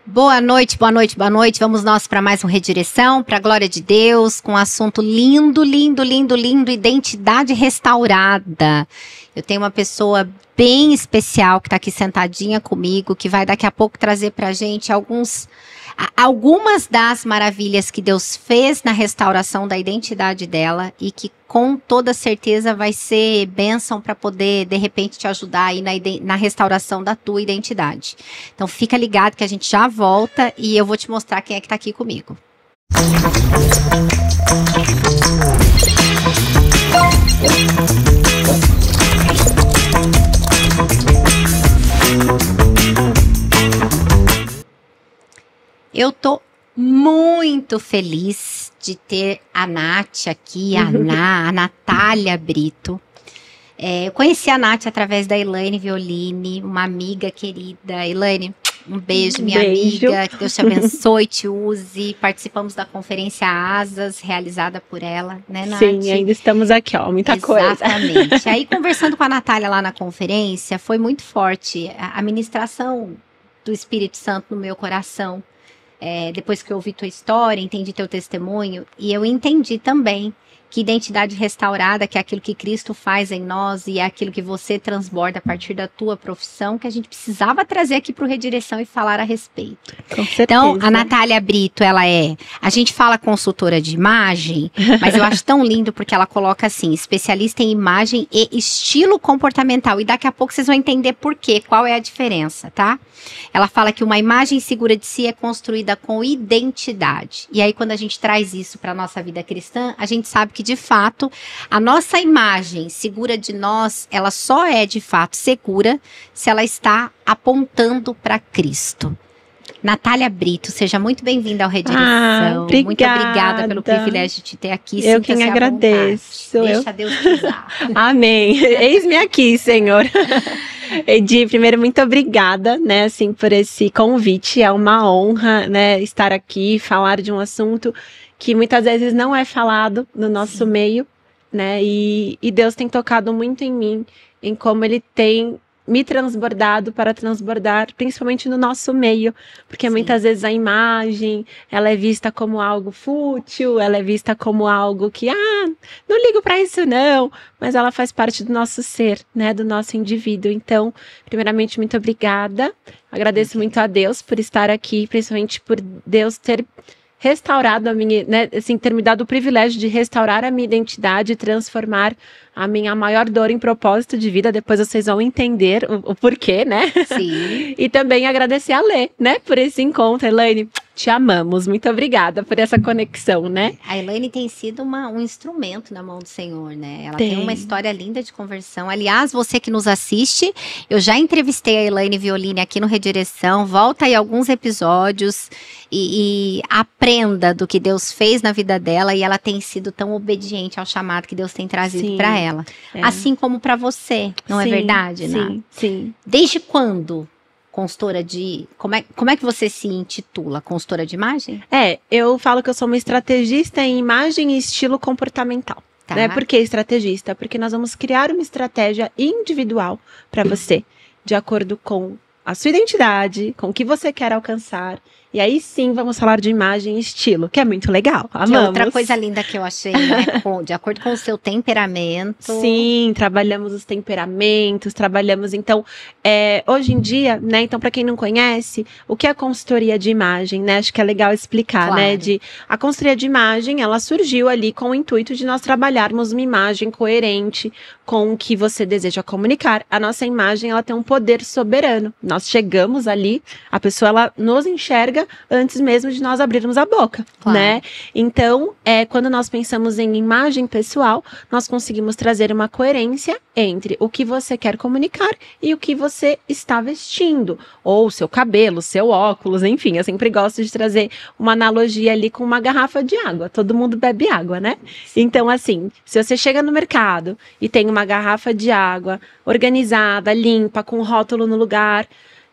Boa noite, boa noite, boa noite. Vamos nós para mais um Redireção, para a glória de Deus, com um assunto lindo, lindo, lindo, lindo, identidade restaurada. Eu tenho uma pessoa bem especial que está aqui sentadinha comigo, que vai daqui a pouco trazer para a gente algumas das maravilhas que Deus fez na restauração da identidade dela e que com toda certeza vai ser bênção para poder, de repente, te ajudar aí na restauração da tua identidade. Então fica ligado que a gente já volta e eu vou te mostrar quem é que está aqui comigo. Eu tô muito feliz de ter a Nath aqui, a Natália Brito. Eu conheci a Nath através da Elaine Violini, uma amiga querida. Elaine, um beijo, minha amiga. Que Deus te abençoe, te use. Participamos da conferência Asas, realizada por ela, né, Nath? Sim, ainda estamos aqui, ó, muita coisa. Exatamente. Aí, conversando com a Natália lá na conferência, foi muito forte a ministração do Espírito Santo no meu coração. Depois que eu ouvi tua história, entendi teu testemunho, e eu entendi também que identidade restaurada, que é aquilo que Cristo faz em nós e é aquilo que você transborda a partir da tua profissão, que a gente precisava trazer aqui para o Redireção e falar a respeito. Com certeza. Então, a Natália Brito, a gente fala consultora de imagem, mas eu acho tão lindo porque ela coloca assim, especialista em imagem e estilo comportamental, e daqui a pouco vocês vão entender por quê, qual é a diferença, tá? Ela fala que uma imagem segura de si é construída com identidade. E aí, quando a gente traz isso para a nossa vida cristã, a gente sabe que, de fato, a nossa imagem segura de nós, ela só é, de fato, segura se ela está apontando para Cristo. Natália Brito, seja muito bem-vinda ao Redireção. Obrigada. Muito obrigada pelo privilégio de te ter aqui. Eu quem agradeço. Deixa Deus te usar. Amém. Eis-me aqui, Senhor. Edi, primeiro, muito obrigada, né, assim, por esse convite. É uma honra, né, estar aqui, falar de um assunto que muitas vezes não é falado no nosso meio, né, e Deus tem tocado muito em mim, em como Ele tem me transbordado para transbordar, principalmente no nosso meio, porque muitas vezes a imagem, ela é vista como algo fútil, ela é vista como algo que, não ligo para isso não, mas ela faz parte do nosso ser, né, do nosso indivíduo. Então, primeiramente, muito obrigada, agradeço muito a Deus por estar aqui, principalmente por Deus ter restaurado a minha, né, assim, ter me dado o privilégio de restaurar a minha identidade e transformar a minha maior dor em propósito de vida. Depois vocês vão entender o porquê, né? Sim. E também agradecer a Lê, né, por esse encontro. Elaine, te amamos, muito obrigada por essa conexão, né? A Elaine tem sido um instrumento na mão do Senhor, né? Ela tem uma história linda de conversão. Aliás, você que nos assiste, eu já entrevistei a Elaine Violini aqui no Redireção. Volta aí alguns episódios e aprenda do que Deus fez na vida dela, e ela tem sido tão obediente ao chamado que Deus tem trazido para ela. Assim como para você, não é verdade, né? Sim. Desde quando? Consultora de... Como é que você se intitula? Consultora de imagem? Eu falo que eu sou uma estrategista em imagem e estilo comportamental. Tá. Né? Por que estrategista? Porque nós vamos criar uma estratégia individual para você, de acordo com a sua identidade, com o que você quer alcançar. E aí sim vamos falar de imagem e estilo, que é muito legal. Amamos. Que é outra coisa linda que eu achei, né? De acordo com o seu temperamento. Sim, trabalhamos os temperamentos, então, hoje em dia, né, então para quem não conhece, o que é a consultoria de imagem, né, acho que é legal explicar, claro. Né, a consultoria de imagem, ela surgiu ali com o intuito de nós trabalharmos uma imagem coerente com o que você deseja comunicar. A nossa imagem, ela tem um poder soberano, nós chegamos ali, a pessoa, ela nos enxerga antes mesmo de nós abrirmos a boca, claro. Né? Então, quando nós pensamos em imagem pessoal, nós conseguimos trazer uma coerência entre o que você quer comunicar e o que você está vestindo, ou seu cabelo, seu óculos, enfim, eu sempre gosto de trazer uma analogia ali com uma garrafa de água, todo mundo bebe água, né? Então, assim, se você chega no mercado e tem uma garrafa de água organizada, limpa, com rótulo no lugar,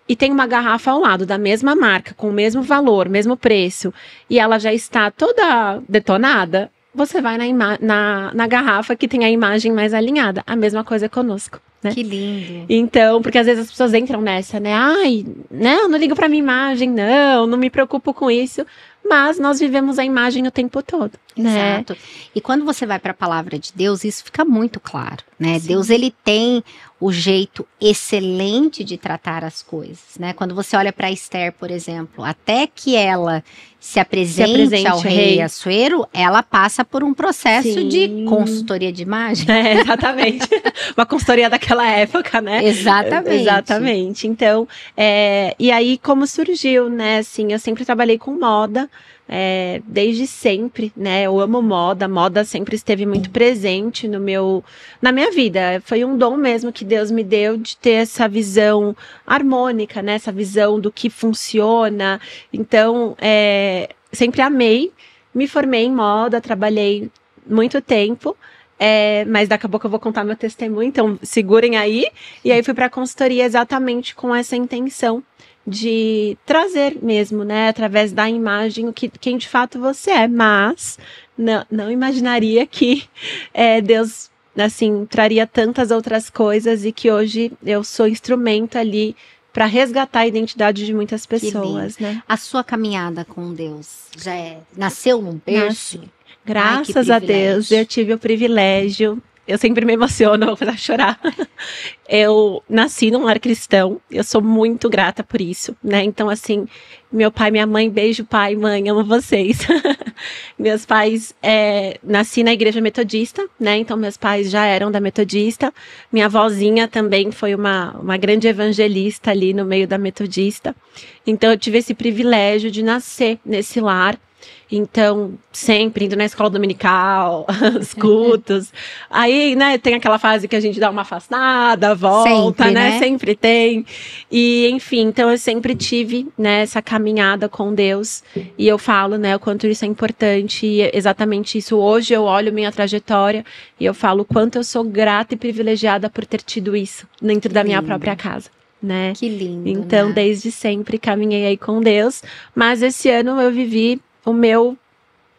e tem uma garrafa ao lado da mesma marca, com o mesmo valor, mesmo preço, e ela já está toda detonada, você vai na garrafa que tem a imagem mais alinhada. A mesma coisa conosco, né? Que lindo. Então, porque às vezes as pessoas entram nessa, né? Ai, não ligo pra minha imagem, não me preocupo com isso. Mas nós vivemos a imagem o tempo todo, né? Exato. E quando você vai para a palavra de Deus, isso fica muito claro, né? Sim. Deus, ele tem o jeito excelente de tratar as coisas, né? Quando você olha para Esther, por exemplo, até que ela se apresente ao rei Assuero, ela passa por um processo Sim. de consultoria de imagem. Exatamente. Uma consultoria daquela época, né? Exatamente. Exatamente. Então, e aí como surgiu, né? Assim, eu sempre trabalhei com moda, desde sempre, né? Eu amo moda sempre esteve muito presente na minha vida. Foi um dom mesmo que Deus me deu de ter essa visão harmônica, né? Essa visão do que funciona. Então, sempre amei, me formei em moda, trabalhei muito tempo. Mas daqui a pouco eu vou contar meu testemunho, então segurem aí. E aí fui para a consultoria exatamente com essa intenção de trazer mesmo, né, através da imagem, quem de fato você é. Mas não imaginaria que Deus, assim, traria tantas outras coisas e que hoje eu sou instrumento ali para resgatar a identidade de muitas pessoas, né? A sua caminhada com Deus já nasceu num berço? Graças a Deus, eu tive o privilégio. Eu sempre me emociono, vou começar a chorar. Eu nasci num lar cristão, eu sou muito grata por isso, né? Então, assim, meu pai e minha mãe, beijo pai, mãe, amo vocês. Meus pais, nasci na igreja metodista, né? Então, meus pais já eram da metodista. Minha avózinha também foi uma grande evangelista ali no meio da metodista. Então, eu tive esse privilégio de nascer nesse lar. Então, sempre indo na escola dominical, os cultos. Aí, né, tem aquela fase que a gente dá uma afastada, volta, sempre, né? Sempre tem. E, enfim, então eu sempre tive, né, essa caminhada com Deus. E eu falo, né, o quanto isso é importante. E exatamente isso. Hoje eu olho minha trajetória e eu falo o quanto eu sou grata e privilegiada por ter tido isso dentro da minha própria casa. Né? Que lindo. Então, né? Desde sempre caminhei aí com Deus. Mas esse ano eu vivi o meu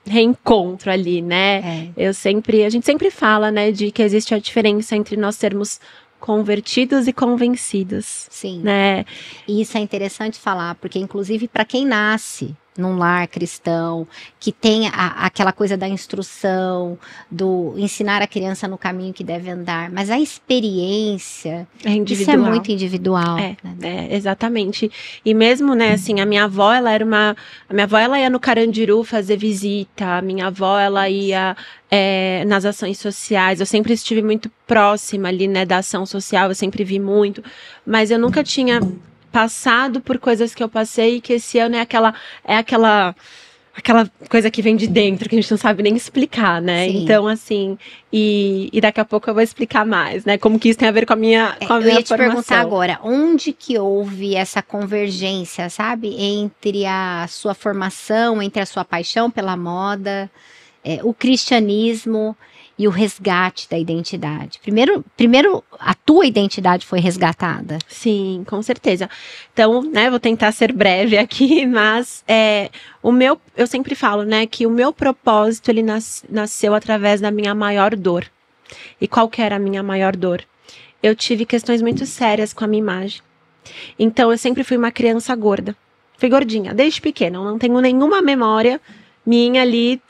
reencontro ali, né? A gente sempre fala, né, de que existe a diferença entre nós sermos convertidos e convencidos. Sim. Né? E isso é interessante falar, porque inclusive para quem nasce num lar cristão, que tem aquela coisa da instrução, do ensinar a criança no caminho que deve andar, mas a experiência, isso é muito individual. Exatamente. E mesmo, né, assim, a minha avó, ela ia no Carandiru fazer visita, a minha avó, ela ia nas ações sociais, eu sempre estive muito próxima ali, né, da ação social, eu sempre vi muito, mas eu nunca tinha passado por coisas que eu passei e que esse ano é aquela coisa que vem de dentro, que a gente não sabe nem explicar, né? Sim. Então, assim, e daqui a pouco eu vou explicar mais, né? Como que isso tem a ver com a minha formação. Eu ia te perguntar agora, onde que houve essa convergência, sabe? Entre a sua formação, entre a sua paixão pela moda, o cristianismo e o resgate da identidade. Primeiro, a tua identidade foi resgatada. Sim, com certeza. Então, né, vou tentar ser breve aqui, mas eu sempre falo, né, que o meu propósito, ele nasceu através da minha maior dor. E qual que era a minha maior dor? Eu tive questões muito sérias com a minha imagem. Então, eu sempre fui uma criança gorda. Fui gordinha, desde pequena. Eu não tenho nenhuma memória minha ali,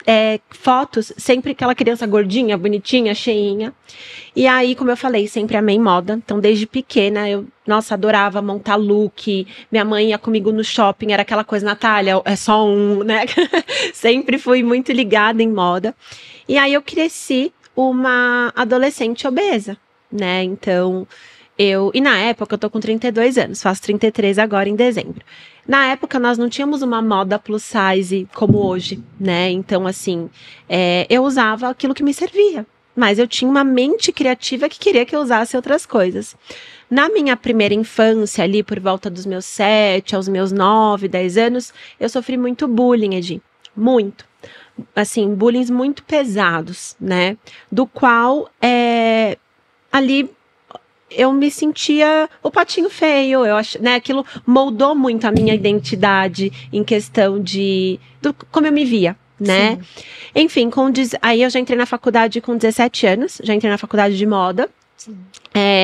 fotos, sempre aquela criança gordinha, bonitinha, cheinha. E aí, como eu falei, sempre amei moda. Então, desde pequena, eu, adorava montar look. Minha mãe ia comigo no shopping, era aquela coisa, Natália, é só um, né? Sempre fui muito ligada em moda. E aí, eu cresci uma adolescente obesa, né? Então, e na época, eu tô com 32 anos, faço 33 agora em dezembro. Na época, nós não tínhamos uma moda plus size como hoje, né? Então, assim, eu usava aquilo que me servia. Mas eu tinha uma mente criativa que queria que eu usasse outras coisas. Na minha primeira infância, ali por volta dos meus 7 aos meus 9, 10 anos, eu sofri muito bullying, Edi. Muito. Assim, bullying muito pesados, né? Do qual, ali eu me sentia o patinho feio, eu acho, né? Aquilo moldou muito a minha identidade em questão como eu me via, né? Sim. Enfim, aí eu já entrei na faculdade com 17 anos, já entrei na faculdade de moda. Sim.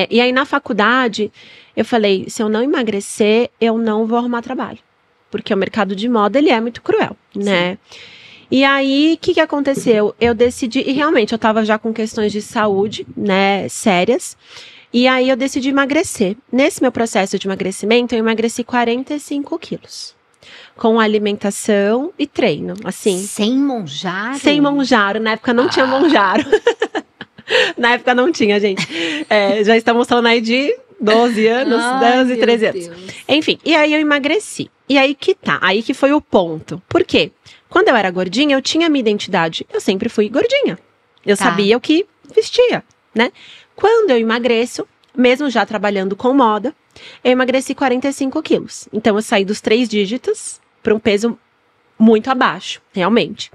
E aí na faculdade, eu falei, se eu não emagrecer, eu não vou arrumar trabalho. Porque o mercado de moda, ele é muito cruel, né? E aí, o que aconteceu? Eu decidi, e realmente eu tava já com questões de saúde, né, sérias. E aí eu decidi emagrecer. Nesse meu processo de emagrecimento, eu emagreci 45 quilos. Com alimentação e treino, assim. Sem Monjaro? Sem Monjaro, na época não tinha Monjaro. Na época não tinha, gente. Já estamos falando aí de 12 anos, 12, 13 anos. Enfim, e aí eu emagreci. E aí aí que foi o ponto. Por quê? Quando eu era gordinha, eu tinha minha identidade. Eu sempre fui gordinha. Eu sabia o que vestia, né? Quando eu emagreço, mesmo já trabalhando com moda, eu emagreci 45 quilos. Então, eu saí dos 3 dígitos para um peso muito abaixo, realmente.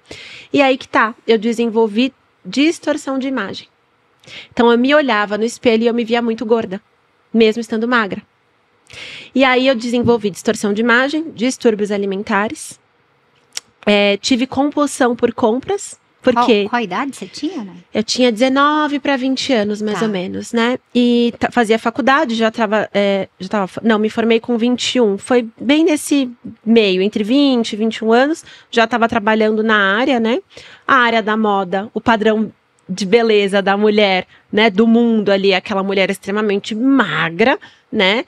E aí eu desenvolvi distorção de imagem. Então, eu me olhava no espelho e eu me via muito gorda, mesmo estando magra. E aí, eu desenvolvi distorção de imagem, distúrbios alimentares, tive compulsão por compras. Porque qual idade você tinha, né? Eu tinha 19 para 20 anos, mais ou menos, né? E fazia faculdade, não, me formei com 21. Foi bem nesse meio, entre 20 e 21 anos. Já estava trabalhando na área, né? A área da moda, o padrão de beleza da mulher, né? Do mundo ali, aquela mulher extremamente magra, né?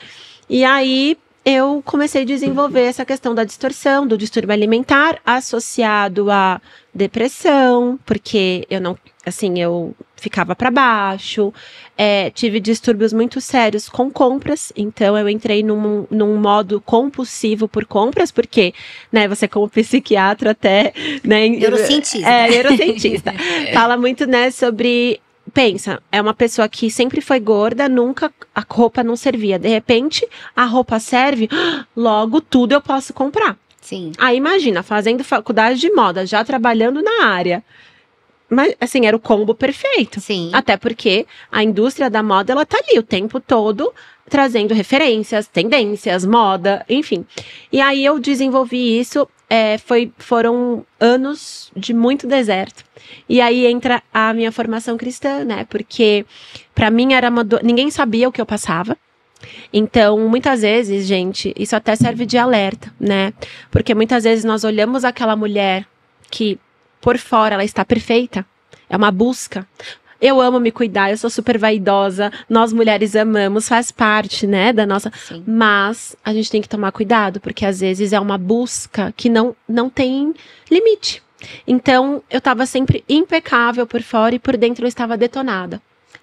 E aí eu comecei a desenvolver essa questão da distorção, do distúrbio alimentar, associado à depressão, porque eu ficava para baixo, tive distúrbios muito sérios com compras, então eu entrei num modo compulsivo por compras, porque, né, você como psiquiatra até, né, neurocientista, fala muito, né, sobre... Pensa, é uma pessoa que sempre foi gorda, nunca a roupa não servia. De repente, a roupa serve, logo tudo eu posso comprar. Sim. Aí imagina, fazendo faculdade de moda, já trabalhando na área. Mas, assim, era o combo perfeito. Sim. Até porque a indústria da moda, ela tá ali o tempo todo, trazendo referências, tendências, moda, enfim. E aí eu desenvolvi isso, foram anos de muito deserto. E aí entra a minha formação cristã, né? Porque pra mim era ninguém sabia o que eu passava. Então, muitas vezes, gente, isso até serve de alerta, né? Porque muitas vezes nós olhamos aquela mulher que por fora ela está perfeita. É uma busca. Eu amo me cuidar, eu sou super vaidosa, nós mulheres amamos, faz parte, né, da nossa... Sim. Mas a gente tem que tomar cuidado, porque às vezes é uma busca que não tem limite. Então, eu estava sempre impecável por fora e por dentro eu estava detonada.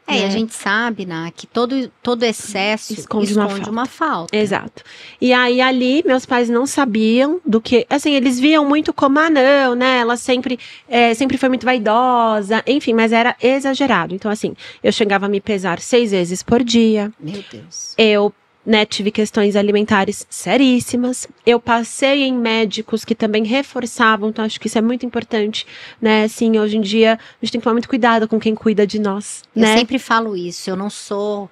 E a gente sabe, Ná, que todo excesso esconde uma falta. Exato. E aí, ali, meus pais não sabiam do que... Assim, eles viam muito como, não, né? Ela sempre foi muito vaidosa. Enfim, mas era exagerado. Então, assim, eu chegava a me pesar 6 vezes por dia. Meu Deus. Eu... né, tive questões alimentares seríssimas. Eu passei em médicos que também reforçavam, então acho que isso é muito importante, né? Assim, hoje em dia, a gente tem que tomar muito cuidado com quem cuida de nós, né? Eu sempre falo isso, eu não sou...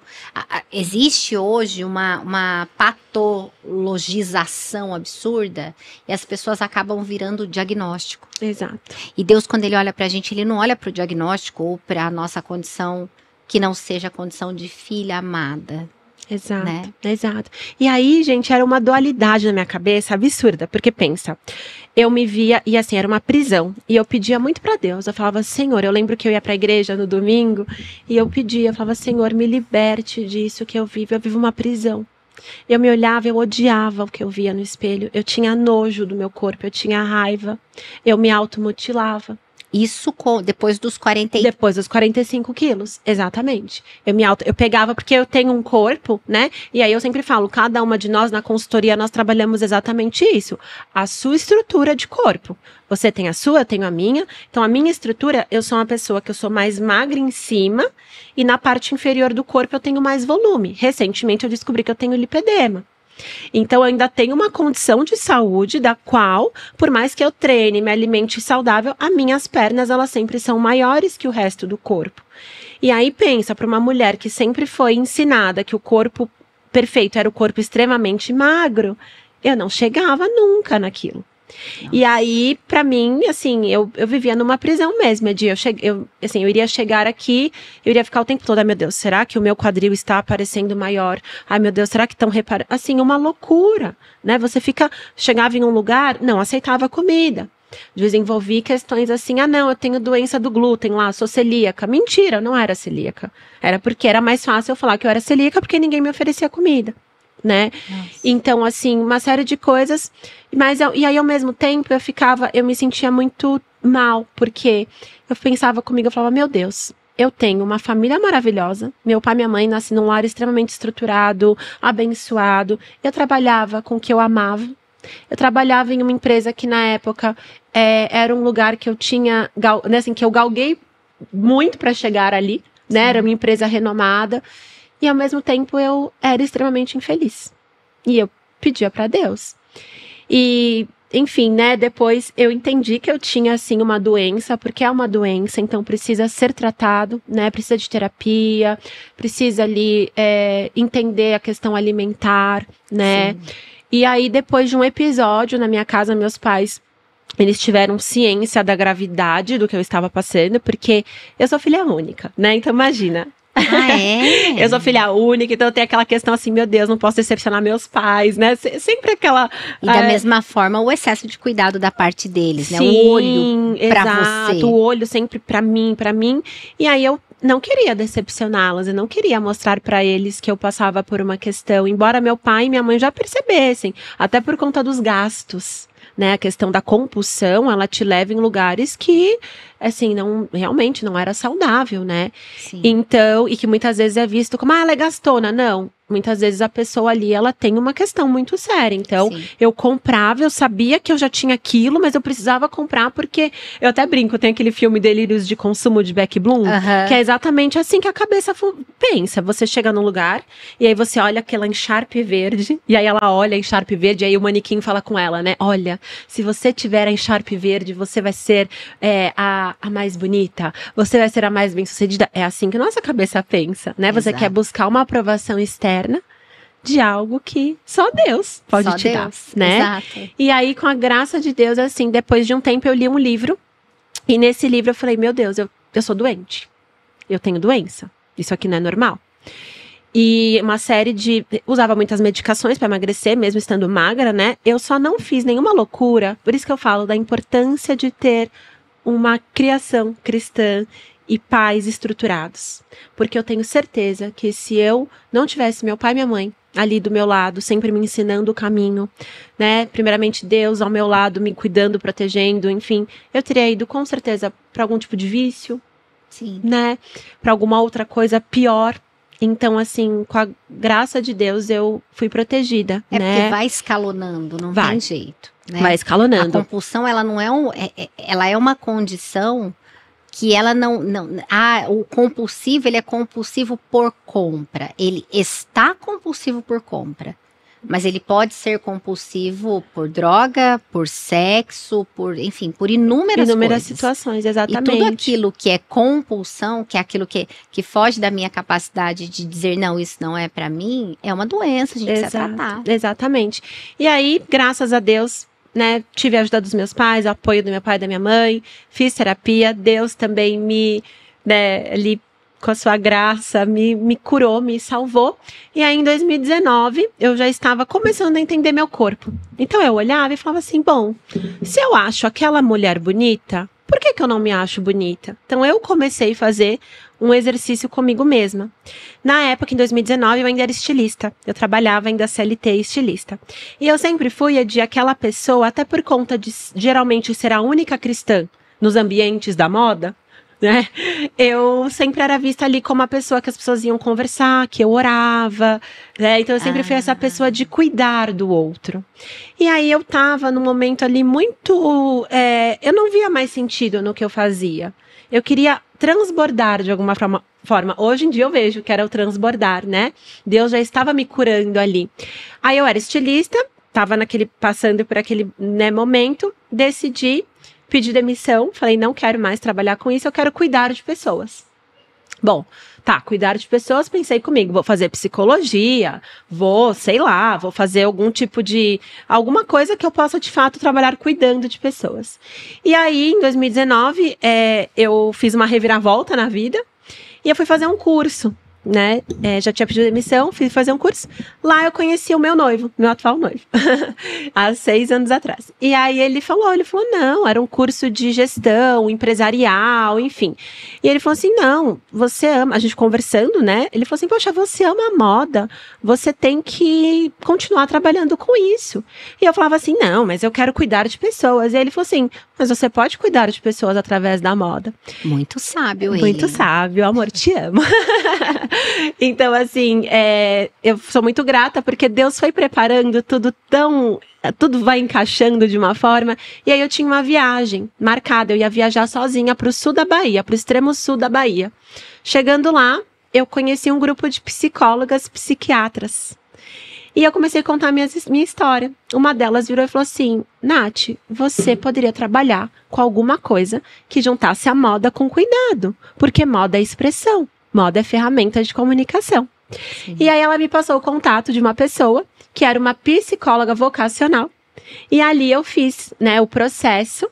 Existe hoje uma patologização absurda e as pessoas acabam virando diagnóstico. Exato. E Deus, quando Ele olha pra gente, Ele não olha pro diagnóstico ou pra nossa condição que não seja a condição de filha amada. Exato, né? Exato. E aí, gente, era uma dualidade na minha cabeça absurda, porque pensa, eu me via, e assim, era uma prisão, e eu pedia muito pra Deus, eu falava, Senhor, eu lembro que eu ia pra igreja no domingo, e eu falava, Senhor, me liberte disso que eu vivo uma prisão. Eu me olhava, eu odiava o que eu via no espelho, eu tinha nojo do meu corpo, eu tinha raiva, eu me automutilava. Isso depois dos 40... Depois dos 45 quilos, exatamente. Eu pegava, porque eu tenho um corpo, né? E aí eu sempre falo, cada uma de nós na consultoria, nós trabalhamos exatamente isso. A sua estrutura de corpo. Você tem a sua, eu tenho a minha. Então a minha estrutura, eu sou uma pessoa que eu sou mais magra em cima e na parte inferior do corpo eu tenho mais volume. Recentemente eu descobri que eu tenho lipedema. Então, eu ainda tenho uma condição de saúde da qual, por mais que eu treine, me alimente saudável, as minhas pernas, elas sempre são maiores que o resto do corpo. E aí, pensa, para uma mulher que sempre foi ensinada que o corpo perfeito era o corpo extremamente magro, eu não chegava nunca naquilo. E aí, pra mim, assim, eu vivia numa prisão mesmo, eu iria chegar aqui, eu iria ficar o tempo todo, ai meu Deus, será que o meu quadril está aparecendo maior? Ai meu Deus, será que estão reparando? Assim, uma loucura, né? Chegava em um lugar, não aceitava comida. Desenvolvi questões assim, não, eu tenho doença do glúten lá, sou celíaca. Mentira, eu não era celíaca. Era porque era mais fácil eu falar que eu era celíaca porque ninguém me oferecia comida, né? Nossa. Então, assim, uma série de coisas. E aí, ao mesmo tempo, eu me sentia muito mal, porque eu pensava comigo, eu falava, meu Deus, eu tenho uma família maravilhosa, meu pai e minha mãe nascem num lar extremamente estruturado, abençoado, eu trabalhava com o que eu amava, eu trabalhava em uma empresa que na época era um lugar que eu tinha, né, assim, que eu galguei muito para chegar ali, né? Era uma empresa renomada. E ao mesmo tempo eu era extremamente infeliz. E eu pedia para Deus. E, enfim, né, depois eu entendi que eu tinha, assim, uma doença, porque é uma doença, então precisa ser tratado, né, precisa de terapia, precisa ali entender a questão alimentar, né. Sim. E aí, depois de um episódio na minha casa, meus pais, eles tiveram ciência da gravidade do que eu estava passando, porque eu sou filha única, né, então imagina. Ah, é? Eu sou filha única, então tem aquela questão assim, meu Deus, não posso decepcionar meus pais, né? Sempre aquela... E da mesma forma, o excesso de cuidado da parte deles, né? O olho pra você. O olho sempre pra mim. E aí eu não queria decepcioná-las, eu não queria mostrar pra eles que eu passava por uma questão, embora meu pai e minha mãe já percebessem, até por conta dos gastos, né? A questão da compulsão, ela te leva em lugares que, assim, realmente não era saudável, né? Sim. Então, e que muitas vezes é visto como, ela é gastona. Não, muitas vezes a pessoa ali, ela tem uma questão muito séria. Então, sim, eu comprava, eu sabia que eu já tinha aquilo, mas eu precisava comprar porque, eu até brinco, tem aquele filme Delírios de Consumo de Beck Bloom, que é exatamente assim que a cabeça pensa. Você chega num lugar, e aí você olha aquela encharpe verde, e aí ela olha a encharpe verde, e aí o manequim fala com ela, né? Olha, se você tiver a encharpe verde, você vai ser a mais bonita, você vai ser a mais bem-sucedida. É assim que nossa cabeça pensa, né? Você quer buscar uma aprovação externa de algo que só Deus pode te dar, né? Exato. E aí, com a graça de Deus, assim, depois de um tempo eu li um livro, e nesse livro eu falei, meu Deus, eu sou doente, eu tenho doença, isso aqui não é normal. E usava muitas medicações para emagrecer, mesmo estando magra, né? Eu só não fiz nenhuma loucura, por isso que eu falo da importância de ter uma criação cristã e pais estruturados. Porque eu tenho certeza que se eu não tivesse meu pai e minha mãe ali do meu lado, sempre me ensinando o caminho, né? Primeiramente Deus ao meu lado, me cuidando, protegendo, enfim, eu teria ido com certeza para algum tipo de vício, sim, né? Para alguma outra coisa pior. Então, assim, com a graça de Deus, eu fui protegida, né? Porque vai escalonando, não tem jeito, né? Vai escalonando. A compulsão, ela não é ela é uma condição que ela o compulsivo, ele é compulsivo por compra. Ele está compulsivo por compra. Mas ele pode ser compulsivo por droga, por sexo, enfim, por inúmeras coisas. Situações, exatamente. E tudo aquilo que é compulsão, que é aquilo que foge da minha capacidade de dizer, não, isso não é pra mim, é uma doença, a gente precisa tratar. Exatamente. E aí, graças a Deus, né, tive a ajuda dos meus pais, o apoio do meu pai e da minha mãe, fiz terapia, Deus também me, né, ali, com a sua graça, me curou, me salvou. E aí, em 2019, eu já estava começando a entender meu corpo. Então, eu olhava e falava assim, bom, se eu acho aquela mulher bonita, por que eu não me acho bonita? Então, eu comecei a fazer um exercício comigo mesma. Na época, em 2019, eu ainda era estilista. Eu trabalhava ainda CLT estilista. E eu sempre fui aquela pessoa, até por conta de geralmente ser a única cristã nos ambientes da moda, né? Eu sempre era vista ali como a pessoa que as pessoas iam conversar, que eu orava, né? Então eu sempre fui essa pessoa de cuidar do outro. E aí eu tava num momento ali muito... eu não via mais sentido no que eu fazia. Eu queria transbordar de alguma forma. Hoje em dia eu vejo que era o transbordar, né? Deus já estava me curando ali. Aí eu era estilista, tava passando por aquele, né, momento, decidi pedi demissão, falei, não quero mais trabalhar com isso, eu quero cuidar de pessoas. Bom, Tá, cuidar de pessoas, pensei comigo, vou fazer psicologia, vou fazer alguma coisa que eu possa, de fato, trabalhar cuidando de pessoas. E aí, em 2019, eu fiz uma reviravolta na vida e eu fui fazer um curso, né? Já tinha pedido demissão, fui fazer um curso. Lá eu conheci o meu noivo, meu atual noivo, há 6 anos atrás. E aí ele falou, não, era um curso de gestão empresarial, enfim. E ele falou assim, não, você ama, a gente conversando, né? Ele falou assim, poxa, você ama a moda, você tem que continuar trabalhando com isso. E eu falava assim, não, mas eu quero cuidar de pessoas. E aí ele falou assim, mas você pode cuidar de pessoas através da moda. Muito sábio ele. Muito sábio, amor, te amo. Então, assim, eu sou muito grata porque Deus foi preparando tudo vai encaixando de uma forma. E aí eu tinha uma viagem marcada, eu ia viajar sozinha para o sul da Bahia, para o extremo sul da Bahia. Chegando lá, eu conheci um grupo de psicólogas, psiquiatras. E eu comecei a contar minha história. Uma delas virou e falou assim, Nath, você poderia trabalhar com alguma coisa que juntasse a moda com cuidado, porque moda é expressão. Moda é ferramenta de comunicação. Sim. E aí ela me passou o contato de uma pessoa que era uma psicóloga vocacional. E ali eu fiz, né, o processo.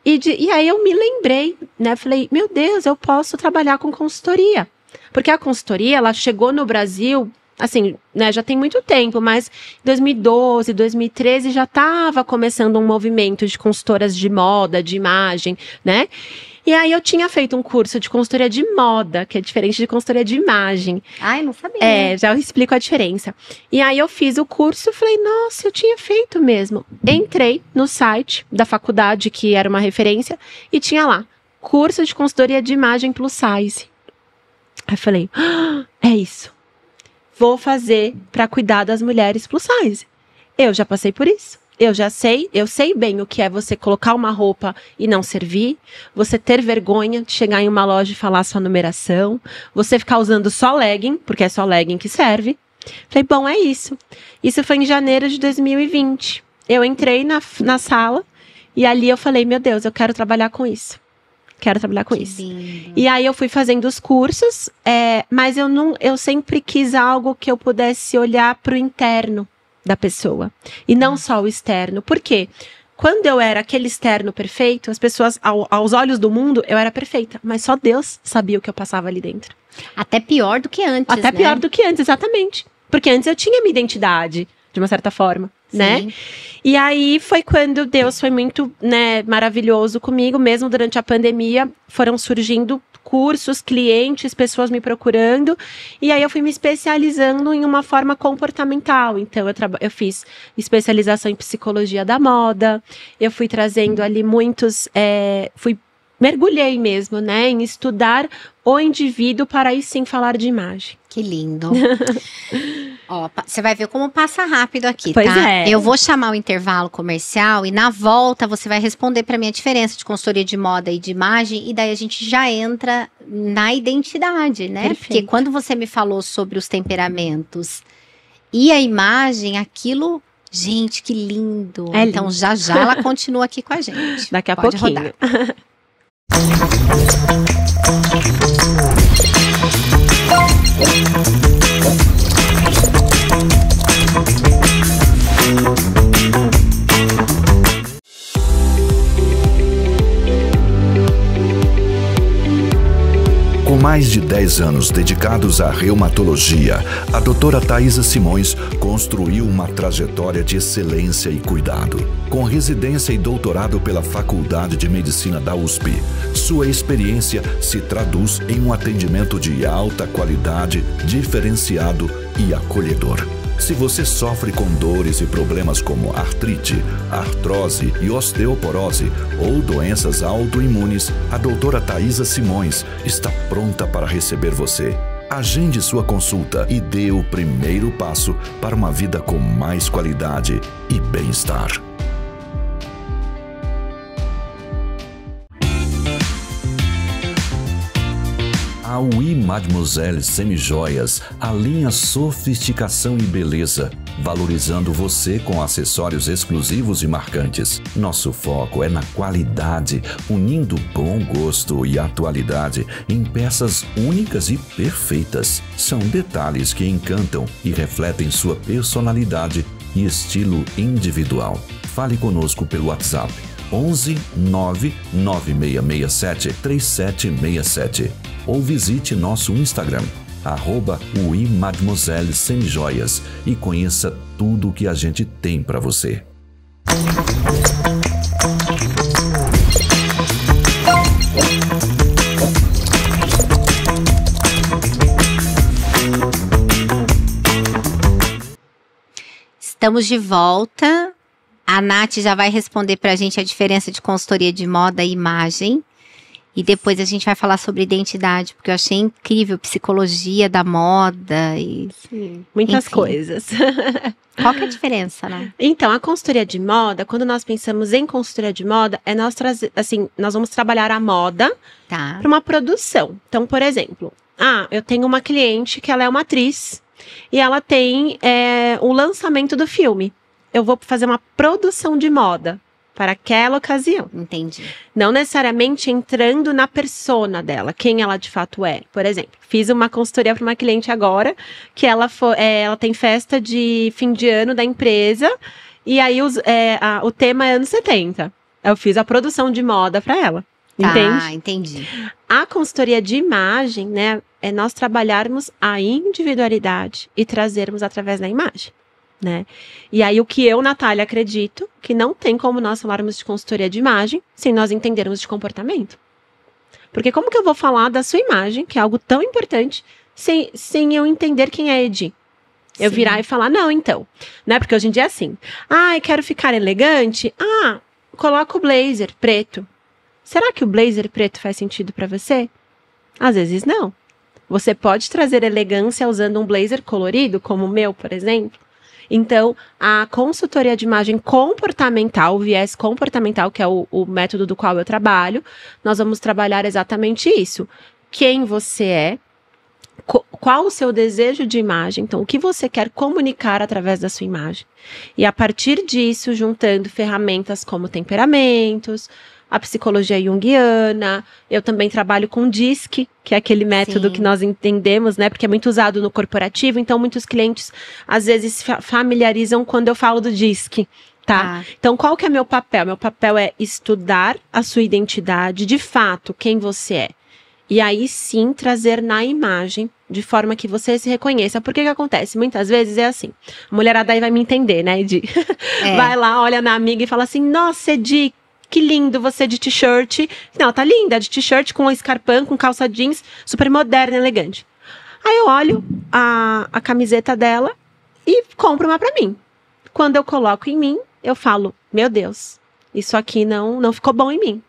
E aí eu me lembrei, né, falei, meu Deus, eu posso trabalhar com consultoria. Porque a consultoria, ela chegou no Brasil, assim, né, já tem muito tempo, mas em 2012, 2013 já estava começando um movimento de consultoras de moda, de imagem, né? E aí eu tinha feito um curso de consultoria de moda, que é diferente de consultoria de imagem. Ai, não sabia. Já eu explico a diferença. E aí eu fiz o curso e falei, nossa, eu tinha feito mesmo. Entrei no site da faculdade, que era uma referência, e tinha lá, curso de consultoria de imagem plus size. Aí eu falei, é isso. Vou fazer para cuidar das mulheres plus size. Eu já passei por isso. Eu sei bem o que é você colocar uma roupa e não servir, você ter vergonha de chegar em uma loja e falar sua numeração, você ficar usando só legging, porque é só legging que serve. Falei, bom, é isso. Isso foi em janeiro de 2020. Eu entrei na sala e ali eu falei, meu Deus, eu quero trabalhar com isso. Quero trabalhar com isso. Lindo. E aí eu fui fazendo os cursos, mas eu sempre quis algo que eu pudesse olhar para o interno da pessoa, e não só o externo. Por quê? Quando eu era aquele externo perfeito, as pessoas, aos olhos do mundo, eu era perfeita, mas só Deus sabia o que eu passava ali dentro. Até pior do que antes, Até pior do que antes, exatamente. Porque antes eu tinha minha identidade, de uma certa forma, sim, né? E aí foi quando Deus foi muito, né, maravilhoso comigo, mesmo durante a pandemia, foram surgindo cursos, clientes, pessoas me procurando, e aí eu fui me especializando em uma forma comportamental. Então eu fiz especialização em psicologia da moda, eu fui trazendo ali mergulhei mesmo, né, em estudar o indivíduo para aí sim falar de imagem. Que lindo. Ó, você vai ver como passa rápido aqui, pois tá? É. Eu vou chamar o intervalo comercial e na volta você vai responder para mim a diferença de consultoria de moda e de imagem, e daí a gente já entra na identidade, né? Perfeito. Porque quando você me falou sobre os temperamentos e a imagem, aquilo, gente, que lindo. Então lindo. já ela continua aqui com a gente. Daqui a Pode pouquinho. Rodar. Com mais de 10 anos dedicados à reumatologia, a doutora Thaisa Simões construiu uma trajetória de excelência e cuidado. Com residência e doutorado pela Faculdade de Medicina da USP, sua experiência se traduz em um atendimento de alta qualidade, diferenciado e acolhedor. Se você sofre com dores e problemas como artrite, artrose e osteoporose ou doenças autoimunes, a doutora Thaisa Simões está pronta para receber você. Agende sua consulta e dê o primeiro passo para uma vida com mais qualidade e bem-estar. A A Oui Mademoiselle Semijoias alinha sofisticação e beleza, valorizando você com acessórios exclusivos e marcantes. Nosso foco é na qualidade, unindo bom gosto e atualidade em peças únicas e perfeitas. São detalhes que encantam e refletem sua personalidade e estilo individual. Fale conosco pelo WhatsApp 11 99667 3767 ou visite nosso Instagram @Oui Mademoiselle Semijoias e conheça tudo o que a gente tem para você. Estamos de volta. A Nath já vai responder para a gente a diferença de consultoria de moda e imagem. E depois a gente vai falar sobre identidade, porque eu achei incrível, psicologia da moda e... Sim, muitas enfim. coisas. Qual que é a diferença, né? Então, a consultoria de moda, quando nós pensamos em consultoria de moda, é nós trazer, assim, nós vamos trabalhar a moda Tá. para uma produção. Então, por exemplo, eu tenho uma cliente que ela é uma atriz e ela tem o lançamento do filme. Eu vou fazer uma produção de moda para aquela ocasião. Entendi. Não necessariamente entrando na persona dela, quem ela de fato é. Por exemplo, fiz uma consultoria para uma cliente agora, que ela tem festa de fim de ano da empresa, e aí o tema é anos 70. Eu fiz a produção de moda para ela. Entende? Ah, entendi. A consultoria de imagem, né, é nós trabalharmos a individualidade e trazermos através da imagem. Né? E aí o que eu, Natália, acredito que não tem como nós falarmos de consultoria de imagem sem nós entendermos de comportamento. Porque como que eu vou falar da sua imagem, que é algo tão importante, sem eu entender quem é a Edi? Eu Sim. virar e falar, não, então, né? Porque hoje em dia é assim, quero ficar elegante, coloca o blazer preto. Será que o blazer preto faz sentido para você? Às vezes não. Você pode trazer elegância usando um blazer colorido, como o meu, por exemplo. Então, a consultoria de imagem comportamental, o viés comportamental, que é o método do qual eu trabalho, nós vamos trabalhar exatamente isso. Quem você é, qual o seu desejo de imagem, então, o que você quer comunicar através da sua imagem. E a partir disso, juntando ferramentas como temperamentos, a psicologia junguiana, eu também trabalho com DISC, que é aquele método Sim. que nós entendemos, né? Porque é muito usado no corporativo, então muitos clientes às vezes familiarizam quando eu falo do DISC, tá? Então qual que é meu papel? Meu papel é estudar a sua identidade, de fato, quem você é. E aí sim trazer na imagem, de forma que você se reconheça. Porque que acontece? Muitas vezes é assim, a mulherada aí vai me entender, né, Edi? Vai lá, olha na amiga e fala assim, nossa, Edi, que lindo você de t-shirt. Não, tá linda, de t-shirt com escarpão, com calça jeans, super moderna, elegante. Aí eu olho a camiseta dela e compro uma pra mim. Quando eu coloco em mim, eu falo, meu Deus, isso aqui não ficou bom em mim.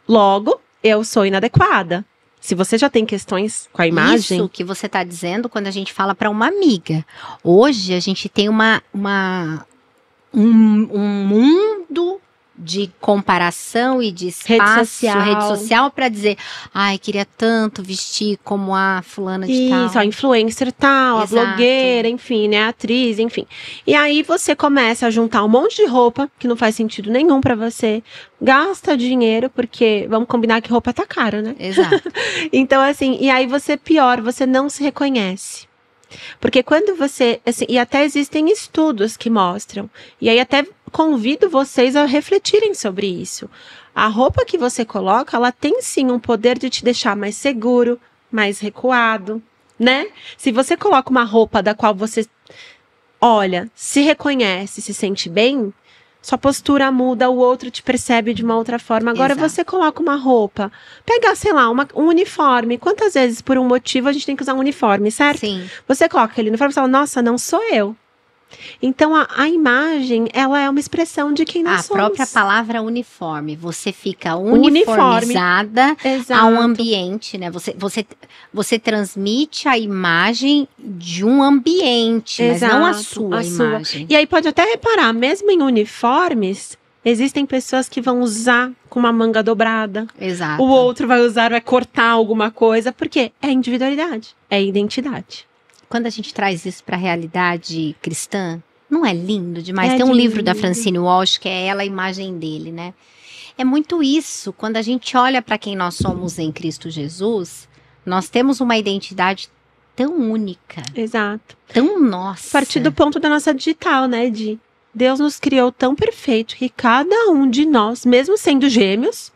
Logo, eu sou inadequada. Se você já tem questões com a imagem... Isso que você tá dizendo quando a gente fala para uma amiga. Hoje a gente tem um mundo de comparação e de espaço, rede social para dizer, queria tanto vestir como a fulana de tal. Isso, a influencer tal, Exato. A blogueira, enfim, né, a atriz, enfim. E aí você começa a juntar um monte de roupa que não faz sentido nenhum pra você, gasta dinheiro, porque vamos combinar que roupa tá cara, né? Exato. Então, assim, e aí você não se reconhece. Porque quando você, assim, e até existem estudos que mostram, e aí até convido vocês a refletirem sobre isso. A roupa que você coloca, ela tem sim um poder de te deixar mais seguro, mais recuado, né? Se você coloca uma roupa da qual você olha, se reconhece, se sente bem, sua postura muda, o outro te percebe de uma outra forma. Agora Exato. você coloca uma roupa, pega, sei lá, um uniforme. Quantas vezes, por um motivo, a gente tem que usar um uniforme, certo? Sim. Você coloca aquele uniforme e fala, nossa, não sou eu. Então, a imagem, ela é uma expressão de quem nós somos. A própria palavra uniforme. Você fica uniformizada a um ambiente, né? Você transmite a imagem de um ambiente, mas não a sua imagem. E aí pode até reparar, mesmo em uniformes, Existem pessoas que vão usar com uma manga dobrada. Exato. O outro vai usar, vai cortar alguma coisa. Porque é individualidade, é identidade. Quando a gente traz isso para a realidade cristã, não é lindo demais? É Tem um lindo. livro da Francine Walsh, que é ela, a imagem dele, né? É muito isso. Quando a gente olha para quem nós somos em Cristo Jesus, nós temos uma identidade tão única, Exato. tão nossa. A partir do ponto da nossa digital, né, Di? Deus nos criou tão perfeito que cada um de nós, mesmo sendo gêmeos,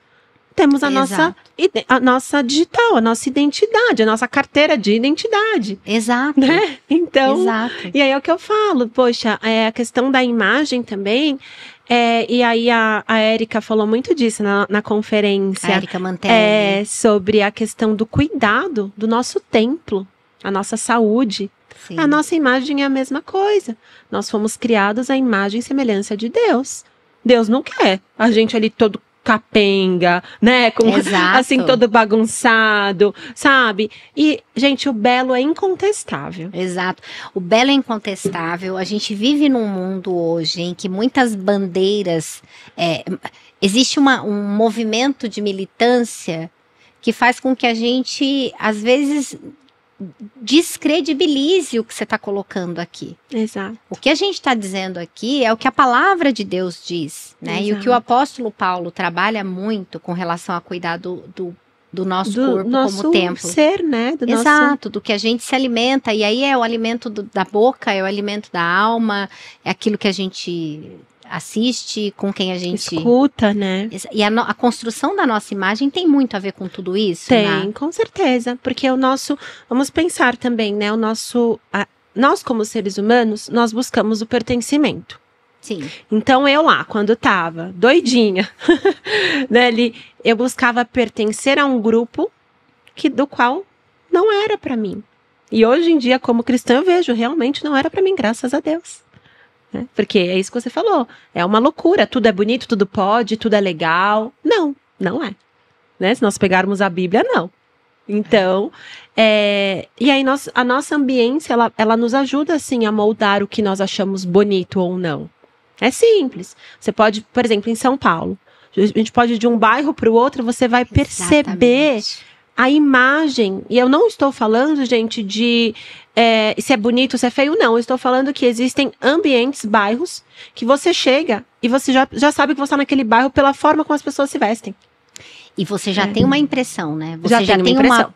temos a nossa digital, a nossa identidade, a nossa carteira de identidade. Exato. Né? Então, Exato. e aí é o que eu falo, poxa, a questão da imagem também, e aí a Érica falou muito disso na conferência. A Érica Mantelli. Sobre a questão do cuidado do nosso templo, a nossa saúde. Sim. A nossa imagem é a mesma coisa. Nós fomos criados à imagem e semelhança de Deus. Deus não quer a gente ali todo capenga, né? Exato. Assim, todo bagunçado, sabe? E, gente, o belo é incontestável. Exato. O belo é incontestável. A gente vive num mundo hoje em que muitas bandeiras... existe um movimento de militância que faz com que a gente, às vezes, descredibilize o que você está colocando aqui. Exato. O que a gente está dizendo aqui é o que a palavra de Deus diz, né? E o que o apóstolo Paulo trabalha muito com relação a cuidar do nosso corpo nosso como templo. Ser, né? Exato, do que a gente se alimenta. E aí é o alimento da boca, é o alimento da alma, é aquilo que a gente assiste, com quem a gente escuta, né? E a construção da nossa imagem tem muito a ver com tudo isso? Tem, né? Com certeza. Porque vamos pensar também, né? Nós como seres humanos, nós buscamos o pertencimento. Sim. Então eu lá, quando tava doidinha, né, eu buscava pertencer a um grupo do qual não era para mim. E hoje em dia, como cristã, eu vejo, realmente não era para mim, graças a Deus. Né? Porque é isso que você falou, é uma loucura, tudo é bonito, tudo pode, tudo é legal. Não é. Né? Se nós pegarmos a Bíblia, não. Então, e aí a nossa ambiência, ela nos ajuda, assim, a moldar o que nós achamos bonito ou não. É simples. Você pode, por exemplo, em São Paulo, a gente pode ir de um bairro para o outro, você vai perceber a imagem. E eu não estou falando, gente, de se é bonito, se é feio, não. Eu estou falando que existem ambientes, bairros, que você chega e você já sabe que você está naquele bairro pela forma como as pessoas se vestem. E você já tem uma impressão, né? Você já tem uma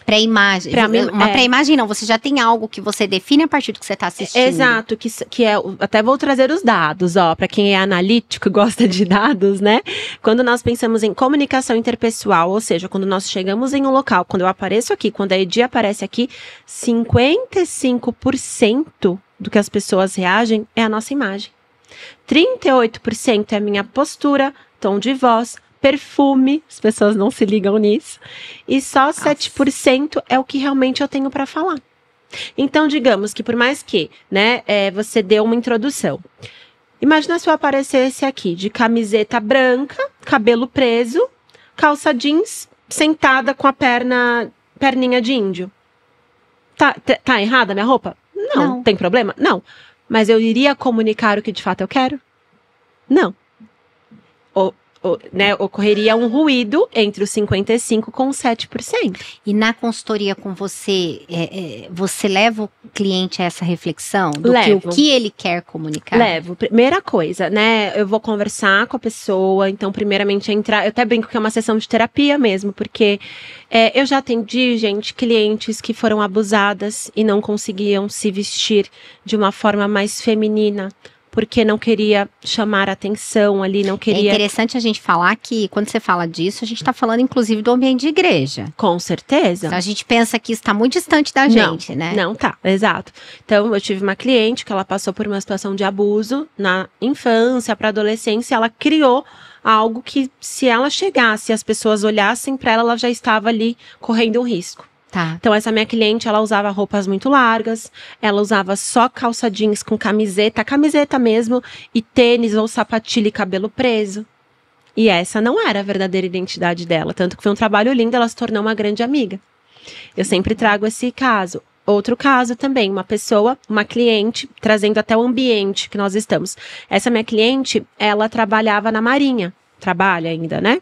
pré-imagem. Uma pré-imagem não, você já tem algo que você define a partir do que você está assistindo. Exato, que é, até vou trazer os dados, para quem é analítico, gosta de dados, né? Quando nós pensamos em comunicação interpessoal, ou seja, quando nós chegamos em um local, quando eu apareço aqui, quando a Edi aparece aqui, 55% do que as pessoas reagem é a nossa imagem. 38% é a minha postura, tom de voz, perfume, as pessoas não se ligam nisso, e só 7% é o que realmente eu tenho para falar. Então, digamos que por mais que, né, você deu uma introdução, imagina se eu aparecesse aqui de camiseta branca, cabelo preso, calça jeans, sentada com a perninha de índio. Tá errada a minha roupa? Não. Tem problema? Não. Mas eu iria comunicar o que de fato eu quero? Não. Né, ocorreria um ruído entre os 55% com 7%. E na consultoria com você, você leva o cliente a essa reflexão? O que ele quer comunicar? Levo. Primeira coisa, né, eu vou conversar com a pessoa, então primeiramente eu até brinco que é uma sessão de terapia mesmo, porque eu já atendi, clientes que foram abusadas e não conseguiam se vestir de uma forma mais feminina, porque não queria chamar a atenção ali, não queria... É interessante a gente falar que, quando você fala disso, a gente está falando, inclusive, do ambiente de igreja. Com certeza. Então, a gente pensa que isso está muito distante da gente, né? Não tá, exato. Então, eu tive uma cliente que ela passou por uma situação de abuso na infância, para adolescência, ela criou algo que, se ela chegasse e as pessoas olhassem para ela, ela já estava ali correndo um risco. Tá. Então, essa minha cliente, ela usava roupas muito largas, ela usava só calça jeans com camiseta mesmo, e tênis ou sapatilha e cabelo preso. E essa não era a verdadeira identidade dela, tanto que foi um trabalho lindo, ela se tornou uma grande amiga. Eu sempre trago esse caso. Outro caso também, uma pessoa, uma cliente, trazendo até o ambiente que nós estamos. Essa minha cliente, ela trabalhava na Marinha, trabalha ainda, né?